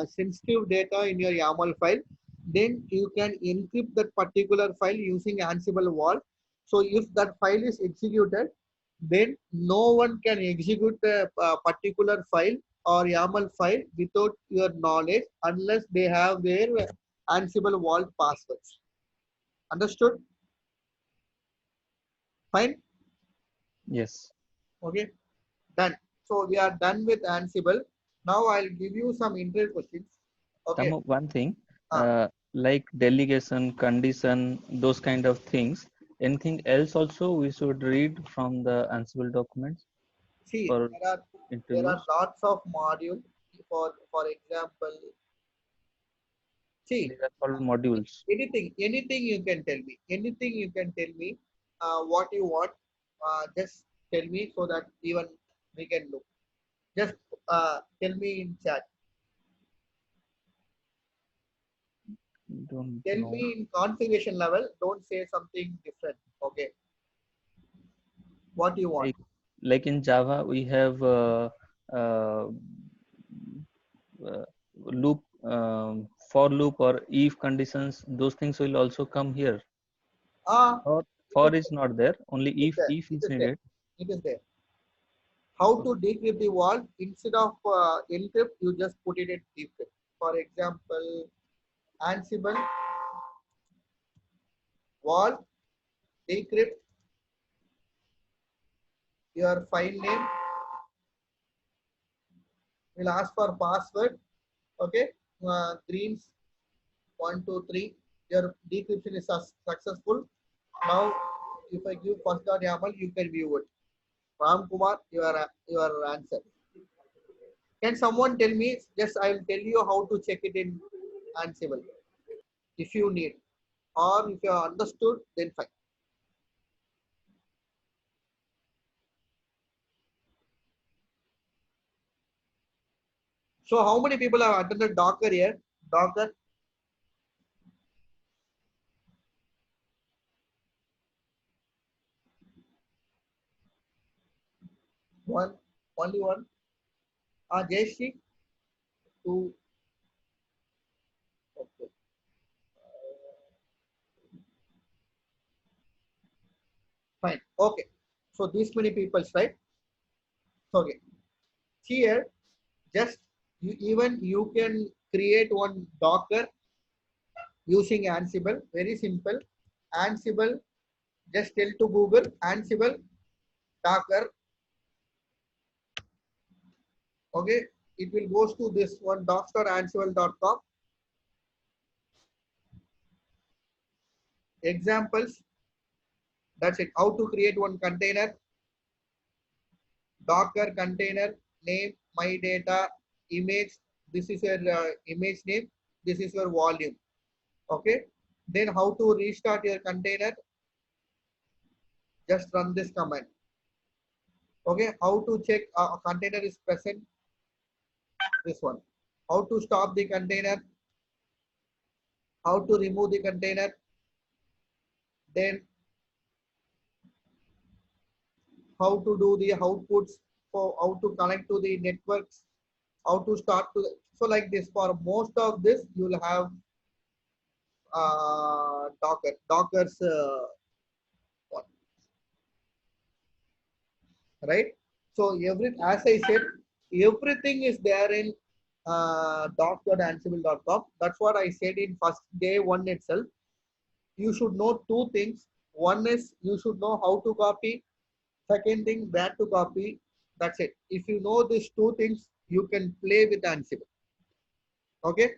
sensitive data in your YAML file, then you can encrypt that particular file using Ansible vault. So if that file is executed, then no one can execute a particular file or YAML file without your knowledge unless they have their Ansible vault passwords. Understood? Fine. Yes. Okay. Done. So we are done with Ansible. Now I'll give you some interview questions. Okay. One thing, Ah. like delegation, condition, those kind of things. Anything else also we should read from the Ansible documents See, for there are interviews? lots of modules. For example, see These are called modules. anything you can tell me. Anything you can tell me. What you want. Just tell me so that even we can look. Just tell me in chat. Don't Tell know. me in configuration level. Don't say something different. Okay. What you want. Like in Java, we have uh, loop, for loop or if conditions. Those things will also come here. Ah, Or it for is is not there. Only it is there. if It is is there. needed. It is there. How to decrypt the vault instead of encrypt, you just put it in decrypt. For example, Ansible vault decrypt your file name will ask for password. Okay, greens 123. Your decryption is successful. Now, if I give first.yaml, you can view it. Ram Kumar, your answer. Can someone tell me? Just I will tell you how to check it in Ansible if you need, or if you are understood, then fine. So how many people have attended Docker here? Docker? One, only one. Jayashree? Two. Okay. Fine. Okay. So these many people, right? Okay. Here, just even you can create one Docker using Ansible. Very simple. Ansible. Just tell to Google Ansible Docker. Okay, it will goes to this one docs.ansible.com. Examples. That's it. How to create one container. Docker container name, my data, image. This is your image name. This is your volume. Okay. Then how to restart your container. Just run this command. Okay. How to check a container is present. This one. How to stop the container. How to remove the container. Then how to do the outputs, for how to connect to the networks, how to start to the, so like this. For most of this you will have Docker's one, right? So as I said, everything is there in doc.ansible.com. That's what I said in first day one itself. You should know two things. One is you should know how to copy. Second thing, where to copy. That's it. If you know these two things, you can play with Ansible. Okay.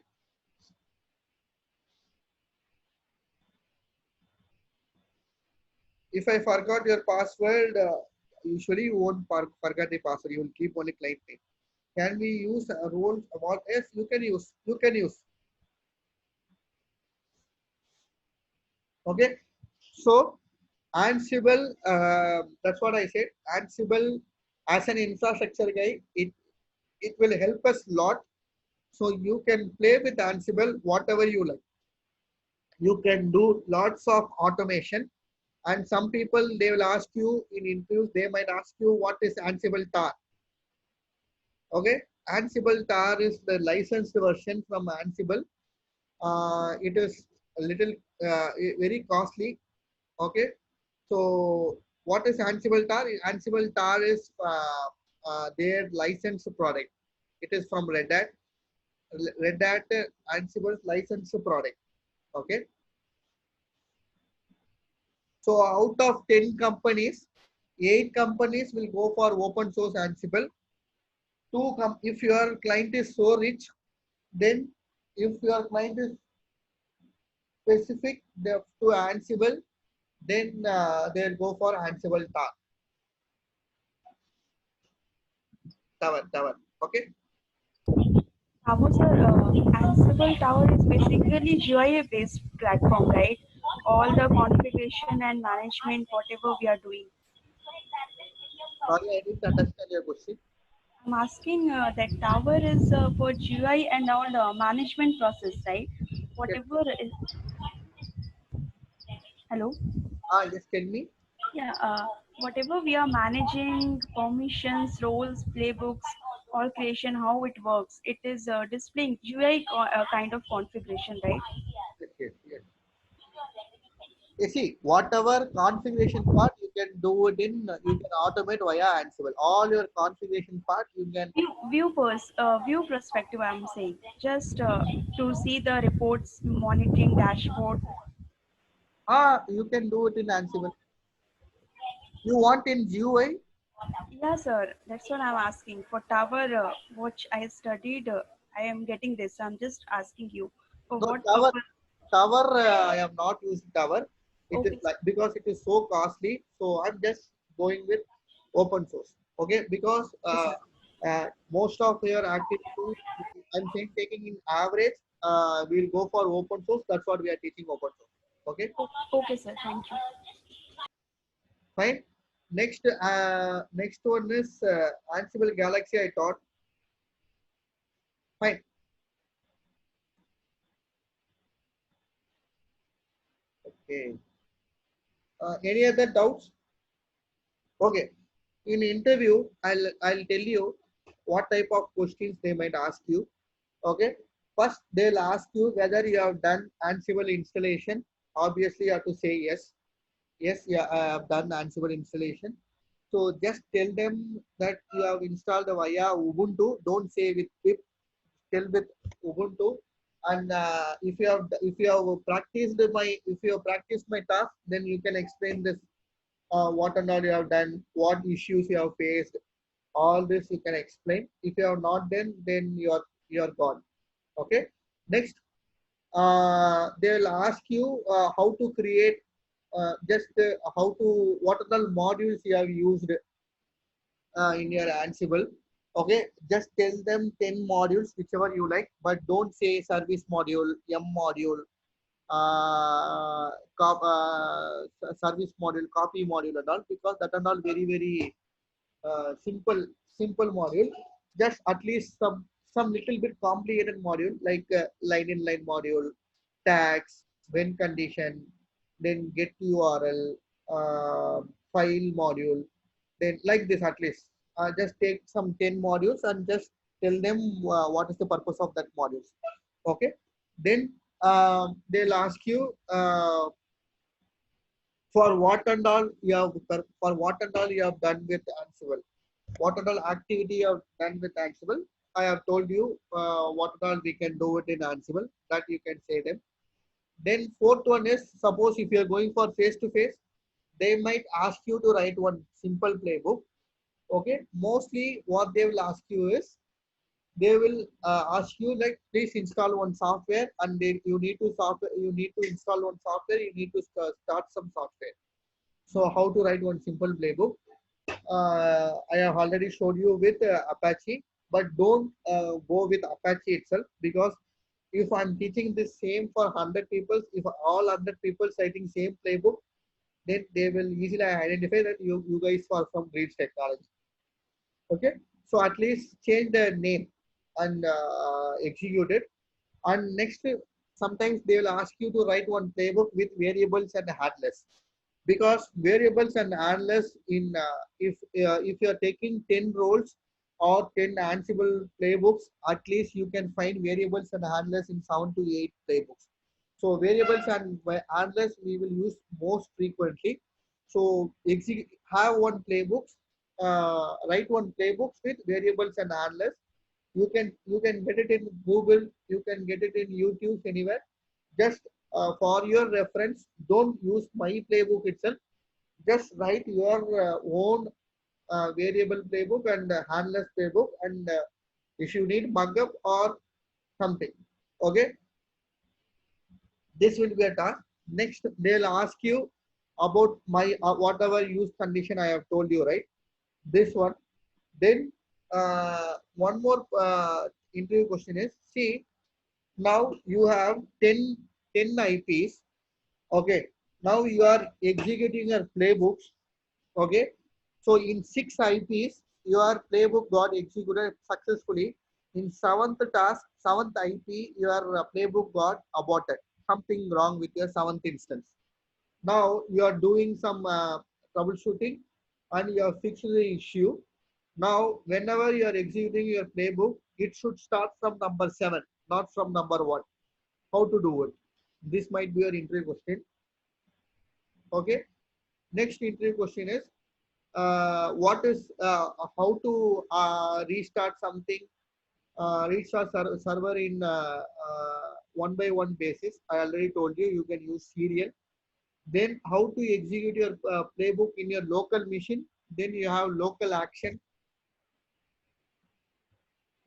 If I forgot your password, usually you won't forget the password. You will keep only client name. Can we use a role about? Yes, you can use. You can use. Okay. So Ansible, that's what I said. Ansible as an infrastructure guy, it will help us a lot. So you can play with Ansible whatever you like. You can do lots of automation. And some people, they will ask you in interviews, they might ask you what is Ansible tar. Okay, Ansible tar is the licensed version from Ansible. It is a little very costly. Okay, so what is Ansible tar? Ansible tar is their licensed product. It is from Red Hat. Red Hat Ansible's licensed product. Okay. So out of 10 companies, 8 companies will go for open source Ansible. If your client is so rich, then if your client is specific to Ansible, then they'll go for Ansible Tower. Okay. Sir, Ansible Tower is basically GUI-based platform, right? All the configuration and management, whatever we are doing. Sorry, I didn't understand your question. I'm asking that Tower is for GUI and all the management process, right? Whatever is. Hello? Yes, tell me. Yeah, whatever we are managing, permissions, roles, playbooks, all creation, how it works, it is displaying GUI kind of configuration, right? Yes. You see, whatever configuration part you can do it in, you can automate via Ansible. All your configuration part you can. View perspective, I'm saying, just to see the reports, monitoring dashboard. You can do it in Ansible. You want in GUI? Yeah, sir. That's what I'm asking. For Tower, which I studied, I am getting this. I'm just asking you for No, what purpose. Tower. I have not used Tower. It is Okay. like because it is so costly. So I'm just going with open source. Okay, because most of your activities, I'm saying taking in average, we'll go for open source. That's what we are teaching open source. Okay. Okay, sir. Thank you. Fine. Next one is Ansible Galaxy. I taught. Fine. Okay. Any other doubts? Okay. In interview, I'll tell you what type of questions they might ask you. Okay. First, they'll ask you whether you have done Ansible installation. Obviously, you have to say yes. Yes, yeah, I have done Ansible installation. So just tell them that you have installed via Ubuntu. Don't say with pip. Tell with Ubuntu. And if you have practiced my task, then you can explain this, what and all you have done, what issues you have faced, all this you can explain. If you have not done, then you're gone. Okay. Next, they'll ask you how to create, how to, what are the modules you have used in your Ansible. Okay, just tell them 10 modules, whichever you like, but don't say service module, M module, uh, service module, copy module and all, because that are all very simple module. Just at least some little bit complicated module like line in line module, tags, when condition, then get URL, file module, then like this. At least just take some 10 modules and just tell them what is the purpose of that modules. Okay. Then they'll ask you for what and all you have done with Ansible, what and all activity you have done with Ansible. I have told you what and all we can do it in Ansible, that you can say them. Then fourth one is, suppose if you are going for face to face, they might ask you to write one simple playbook. Okay, mostly what they will ask you is, they will ask you like, please install one software, and you need to install one software, you need to start some software. So how to write one simple playbook? I have already showed you with Apache, but don't go with Apache itself, because if I'm teaching the same for 100 people, if all 100 people citing same playbook, then they will easily identify that you guys are from Breach Technology. Okay, so at least change the name and execute it. And next, sometimes they will ask you to write one playbook with variables and handlers, because variables and handlers in if you are taking 10 roles or 10 Ansible playbooks, at least you can find variables and handlers in 7 to 8 playbooks. So variables and handlers we will use most frequently. So have one playbooks, write one playbooks with variables and handlers. You can get it in Google, you can get it in YouTube, anywhere. Just for your reference, don't use my playbook itself. Just write your own variable playbook and handlers playbook, and if you need mug-up or something, okay, this will be a task. Next, they'll ask you about my whatever use condition I have told you, right? This one. Then one more interview question is, see, now you have 10 IPs. Okay, now you are executing your playbooks. Okay, so in 6 IPs, your playbook got executed successfully. In seventh IP, your playbook got aborted. Something wrong with your 7th instance. Now you are doing some troubleshooting, and you have fixed the issue. Now, whenever you are executing your playbook, it should start from number 7, not from number 1. How to do it? This might be your interview question. Okay. Next interview question is, how to restart something, restart server in one by one basis. I already told you, you can use serial. Then how to execute your playbook in your local machine. Then you have local action,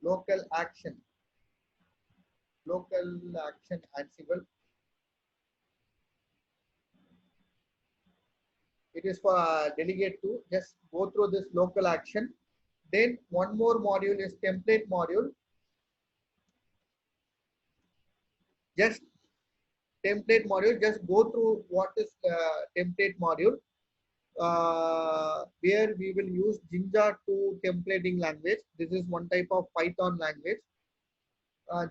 local action, Ansible. It is for delegate to just go through this local action. Then one more module is template module. Just just go through what is template module, where we will use Jinja to templating language. This is one type of Python language.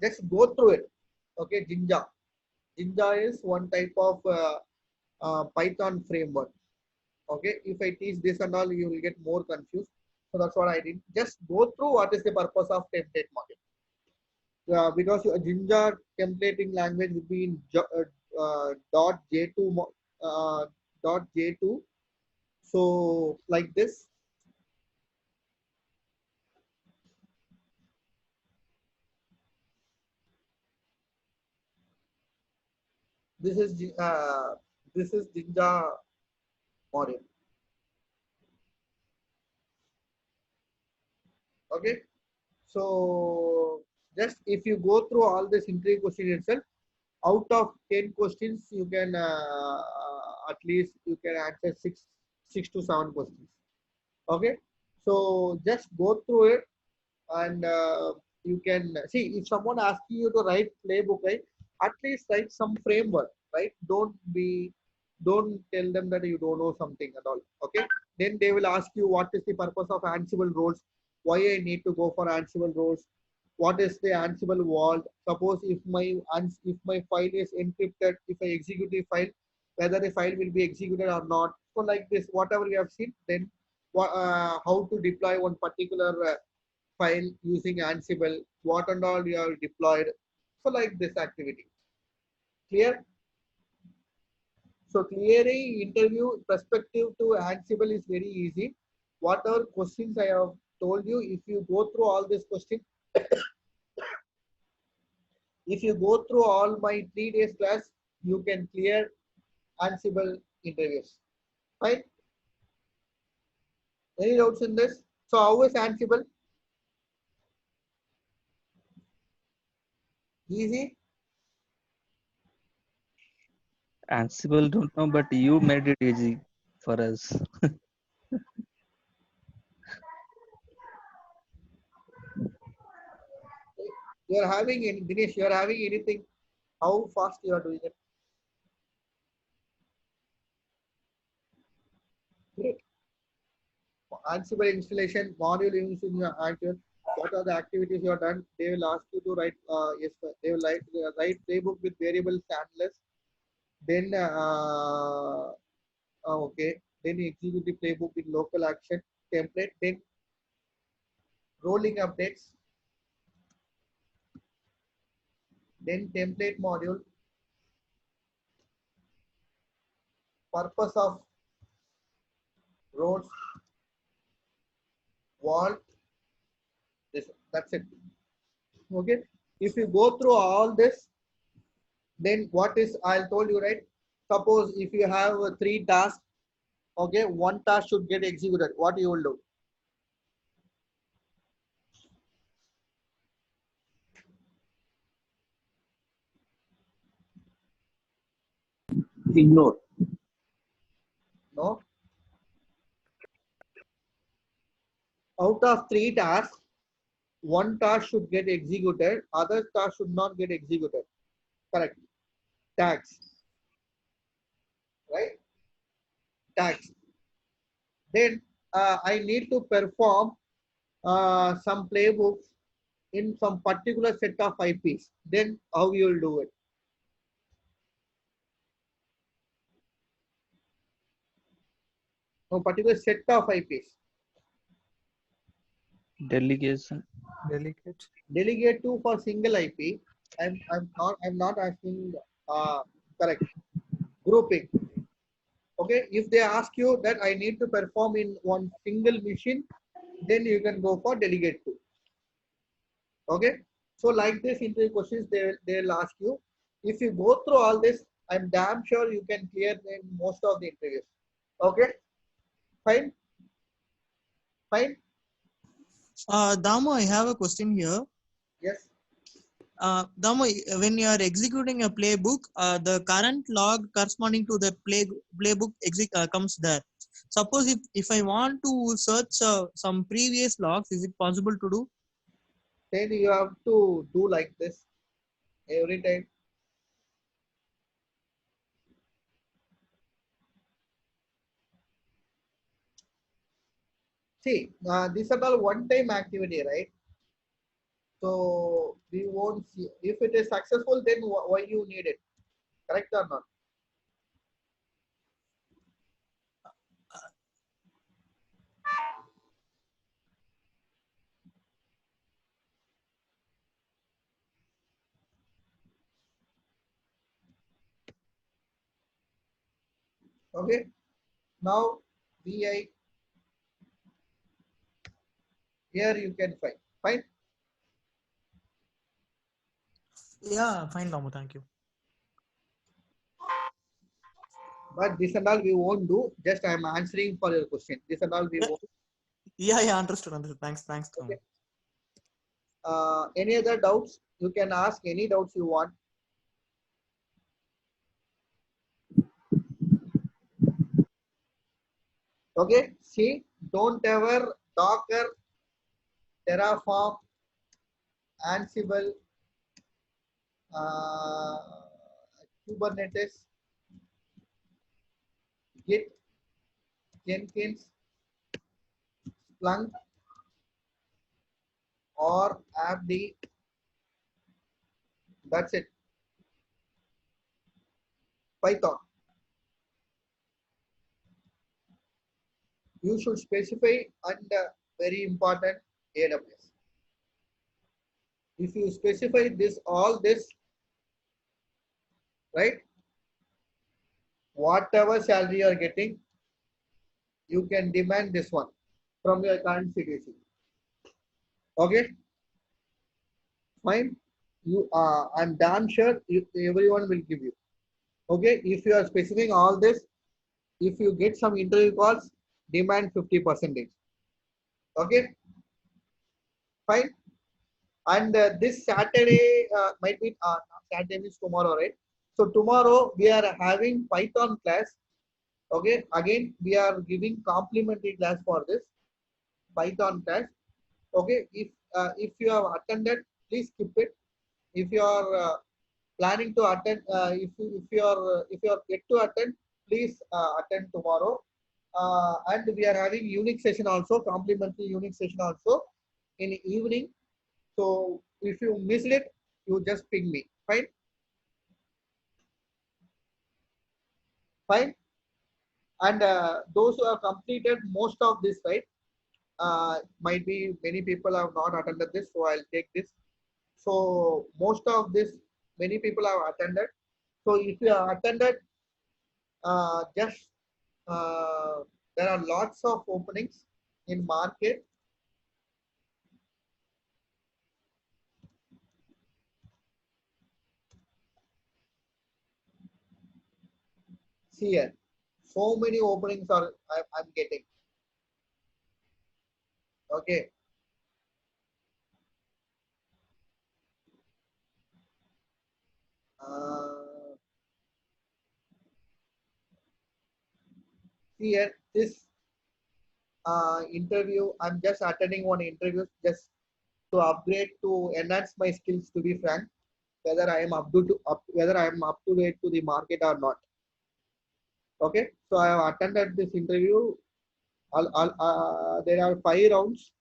Just go through it. Okay, Jinja is one type of Python framework. Okay, if I teach this and all, you will get more confused. So that's what I did. Just go through what is the purpose of template module. Because Jinja templating language would be in .j2 .j2. So like this. This is Jinja module. Okay. So just if you go through all this interview question itself, out of 10 questions, you can at least you can answer six to seven questions. Okay. So just go through it, and you can see if someone asking you to write playbook, right? At least write some framework, right? Don't tell them that you don't know something at all. Okay. Then they will ask you what is the purpose of Ansible roles, why I need to go for Ansible roles, what is the Ansible vault. Suppose if my file is encrypted, if I execute the file, whether the file will be executed or not. So like this, whatever you have seen, then how to deploy one particular file using Ansible, what and all you have deployed. So like this activity. Clear? So clearing interview perspective to Ansible is very easy. Whatever questions I have told you, if you go through all these questions, if you go through all my 3 days class, you can clear Ansible interviews. Fine? Any doubts in this? So how is Ansible? Easy? Ansible don't know, but you made it easy for us. You are having any, Dinesh, you are having anything? How fast you are doing it? Great. Ansible installation module using your Ansible. What are the activities you have done? They will ask you to write. Yes, sir. They will write playbook with variables handlers. Then okay. Then execute the playbook with local action template. Then rolling updates. Then template module. Purpose of roles. Vault. This. That's it. Okay. If you go through all this, then what is I told you, right? Suppose if you have 3 tasks, okay, one task should get executed. What you will do? Ignore. No. Out of 3 tasks, one task should get executed. Other task should not get executed. Correct. Tags. Right. Tags. Then I need to perform some playbooks in some particular set of IPs. Then how you will do it? No particular set of IPs. Delegation. Delegate. Delegate to for single IP. I'm not asking correct. Grouping. Okay, if they ask you that I need to perform in one single machine, then you can go for delegate to. Okay, so like this interview questions they'll ask you. If you go through all this, I'm damn sure you can clear in most of the interviews. Okay, fine, fine. Damu, I have a question here. Yes. Damu, when you are executing a playbook, the current log corresponding to the playbook comes there. Suppose if I want to search some previous logs, is it possible to do? Then you have to do like this every time. See, these are all one-time activity, right? So we won't see if it is successful. Then why you need it? Correct or not? Okay. Now VI here you can find. Fine. Yeah, fine, Damu. Thank you. But this and all we won't do. Just I am answering for your question. This and all we Yeah, won't. yeah, understood. Thanks, Tom. Okay. Any other doubts? You can ask any doubts you want. Okay. See, don't ever Docker, Terraform, Ansible, uh, Kubernetes, Git, Jenkins, Splunk, or AppD. That's it. Python. You should specify and very important AWS. If you specify this, all this, right? Whatever salary you are getting, you can demand this one from your current situation. Okay, fine. I'm damn sure everyone will give you. Okay, if you are specifying all this, if you get some interview calls, demand 50%. Okay, fine. And this Saturday might be Saturday means tomorrow, right? So tomorrow we are having Python class. Okay, again we are giving complimentary class for this Python class. Okay, if you have attended, please skip it. If you are planning to attend, if you are yet to attend, please attend tomorrow. And we are having Unix session also, complimentary Unix session also in the evening. So if you missed it, you just ping me. Fine, fine. And those who have completed most of this, right? Might be many people have not attended this, so I'll take this. So most of this, many people have attended. So if you have attended, just there are lots of openings in market. See here, so many openings are I'm getting. Okay. Uh, See here, this interview, I'm just attending one interview just to upgrade, to enhance my skills, to be frank, whether I am whether I am up to date to the market or not. Okay, so I have attended this interview. There are 5 rounds.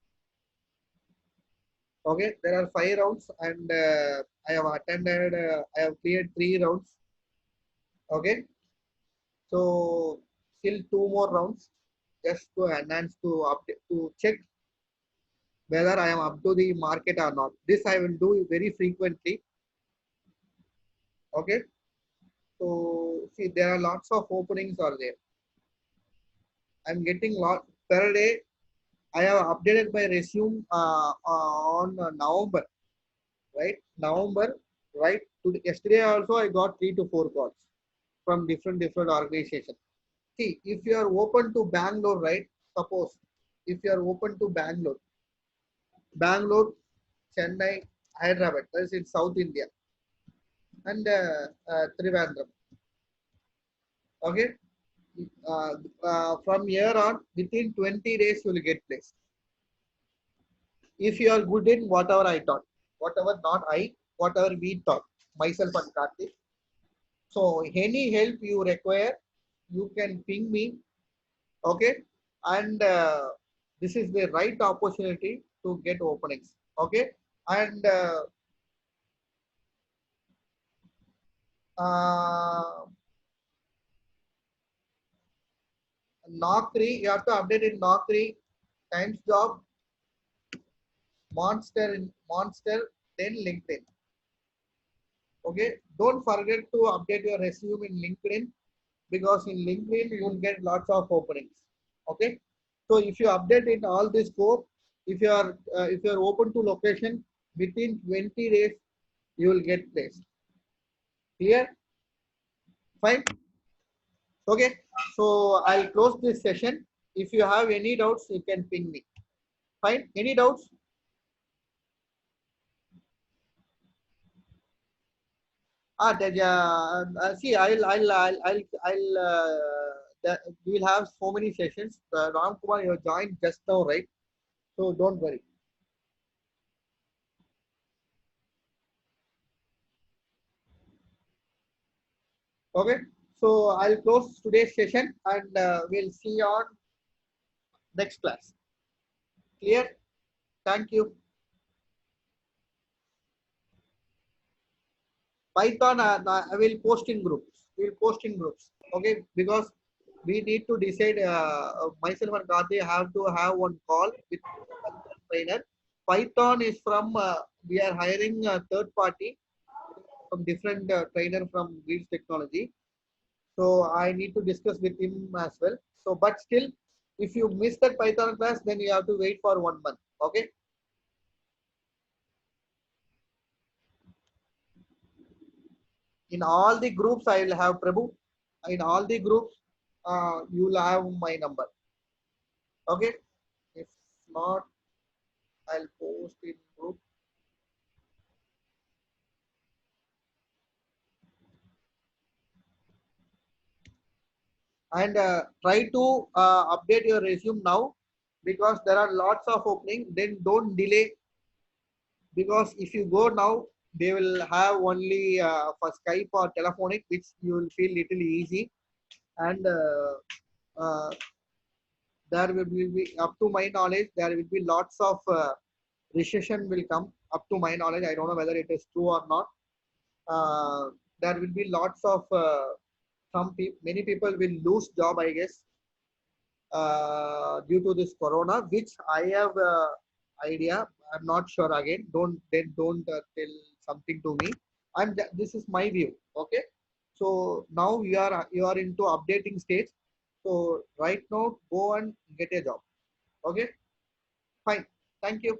Okay, there are 5 rounds, and I have attended. I have cleared 3 rounds. Okay, so still 2 more rounds, just to enhance, to update, to check whether I am up to the market or not. This I will do very frequently. Okay, so see, there are lots of openings are there. I'm getting lot per day. I have updated my resume on November, right? November, right? Yesterday also I got 3 to 4 calls from different organizations. See, if you are open to Bangalore, right? Suppose if you are open to Bangalore, Chennai, Hyderabad, that is in South India, and Trivandrum. Okay, from here on, within 20 days you will get placed. If you are good in whatever I taught, whatever not I, whatever we taught, myself and Karthik. So any help you require, you can ping me. Okay, and this is the right opportunity to get openings. Okay, and Naukri, you have to update in Naukri, Times Job, Monster, then LinkedIn. Okay, don't forget to update your resume in LinkedIn, because in LinkedIn you will get lots of openings. Okay, so if you update in all this 4, if you are open to location, within 20 days you will get placed. Clear? Fine. Okay, so I'll close this session. If you have any doubts, you can ping me. Fine. Any doubts? See, we'll have so many sessions. Ram Kumar, you joined just now, right? So don't worry. Okay, so I'll close today's session and we'll see you on next class. Clear? Thank you. Python, I will post in groups. We'll post in groups. Okay, because we need to decide. Myself and Gandhi have to have one call with Python trainer. Python is from. We are hiring a third party from different trainer from Wheels Technology. So I need to discuss with him as well. So, but still, if you miss that Python class, then you have to wait for 1 month. Okay. In all the groups, I will have Prabhu. In all the groups, you will have my number. Okay. If not, I'll post in group. And try to update your resume now because there are lots of opening. Then don't delay because if you go now, they will have only for Skype or telephonic, which you will feel little easy. And uh, there will be, up to my knowledge, there will be lots of recession will come. Up to my knowledge, I don't know whether it is true or not. There will be lots of many people will lose job, I guess, due to this corona, which I have idea. I'm not sure again. Don't tell something to me. This is my view. Okay. So now you are into updating stage. So right now go and get a job. Okay. Fine. Thank you.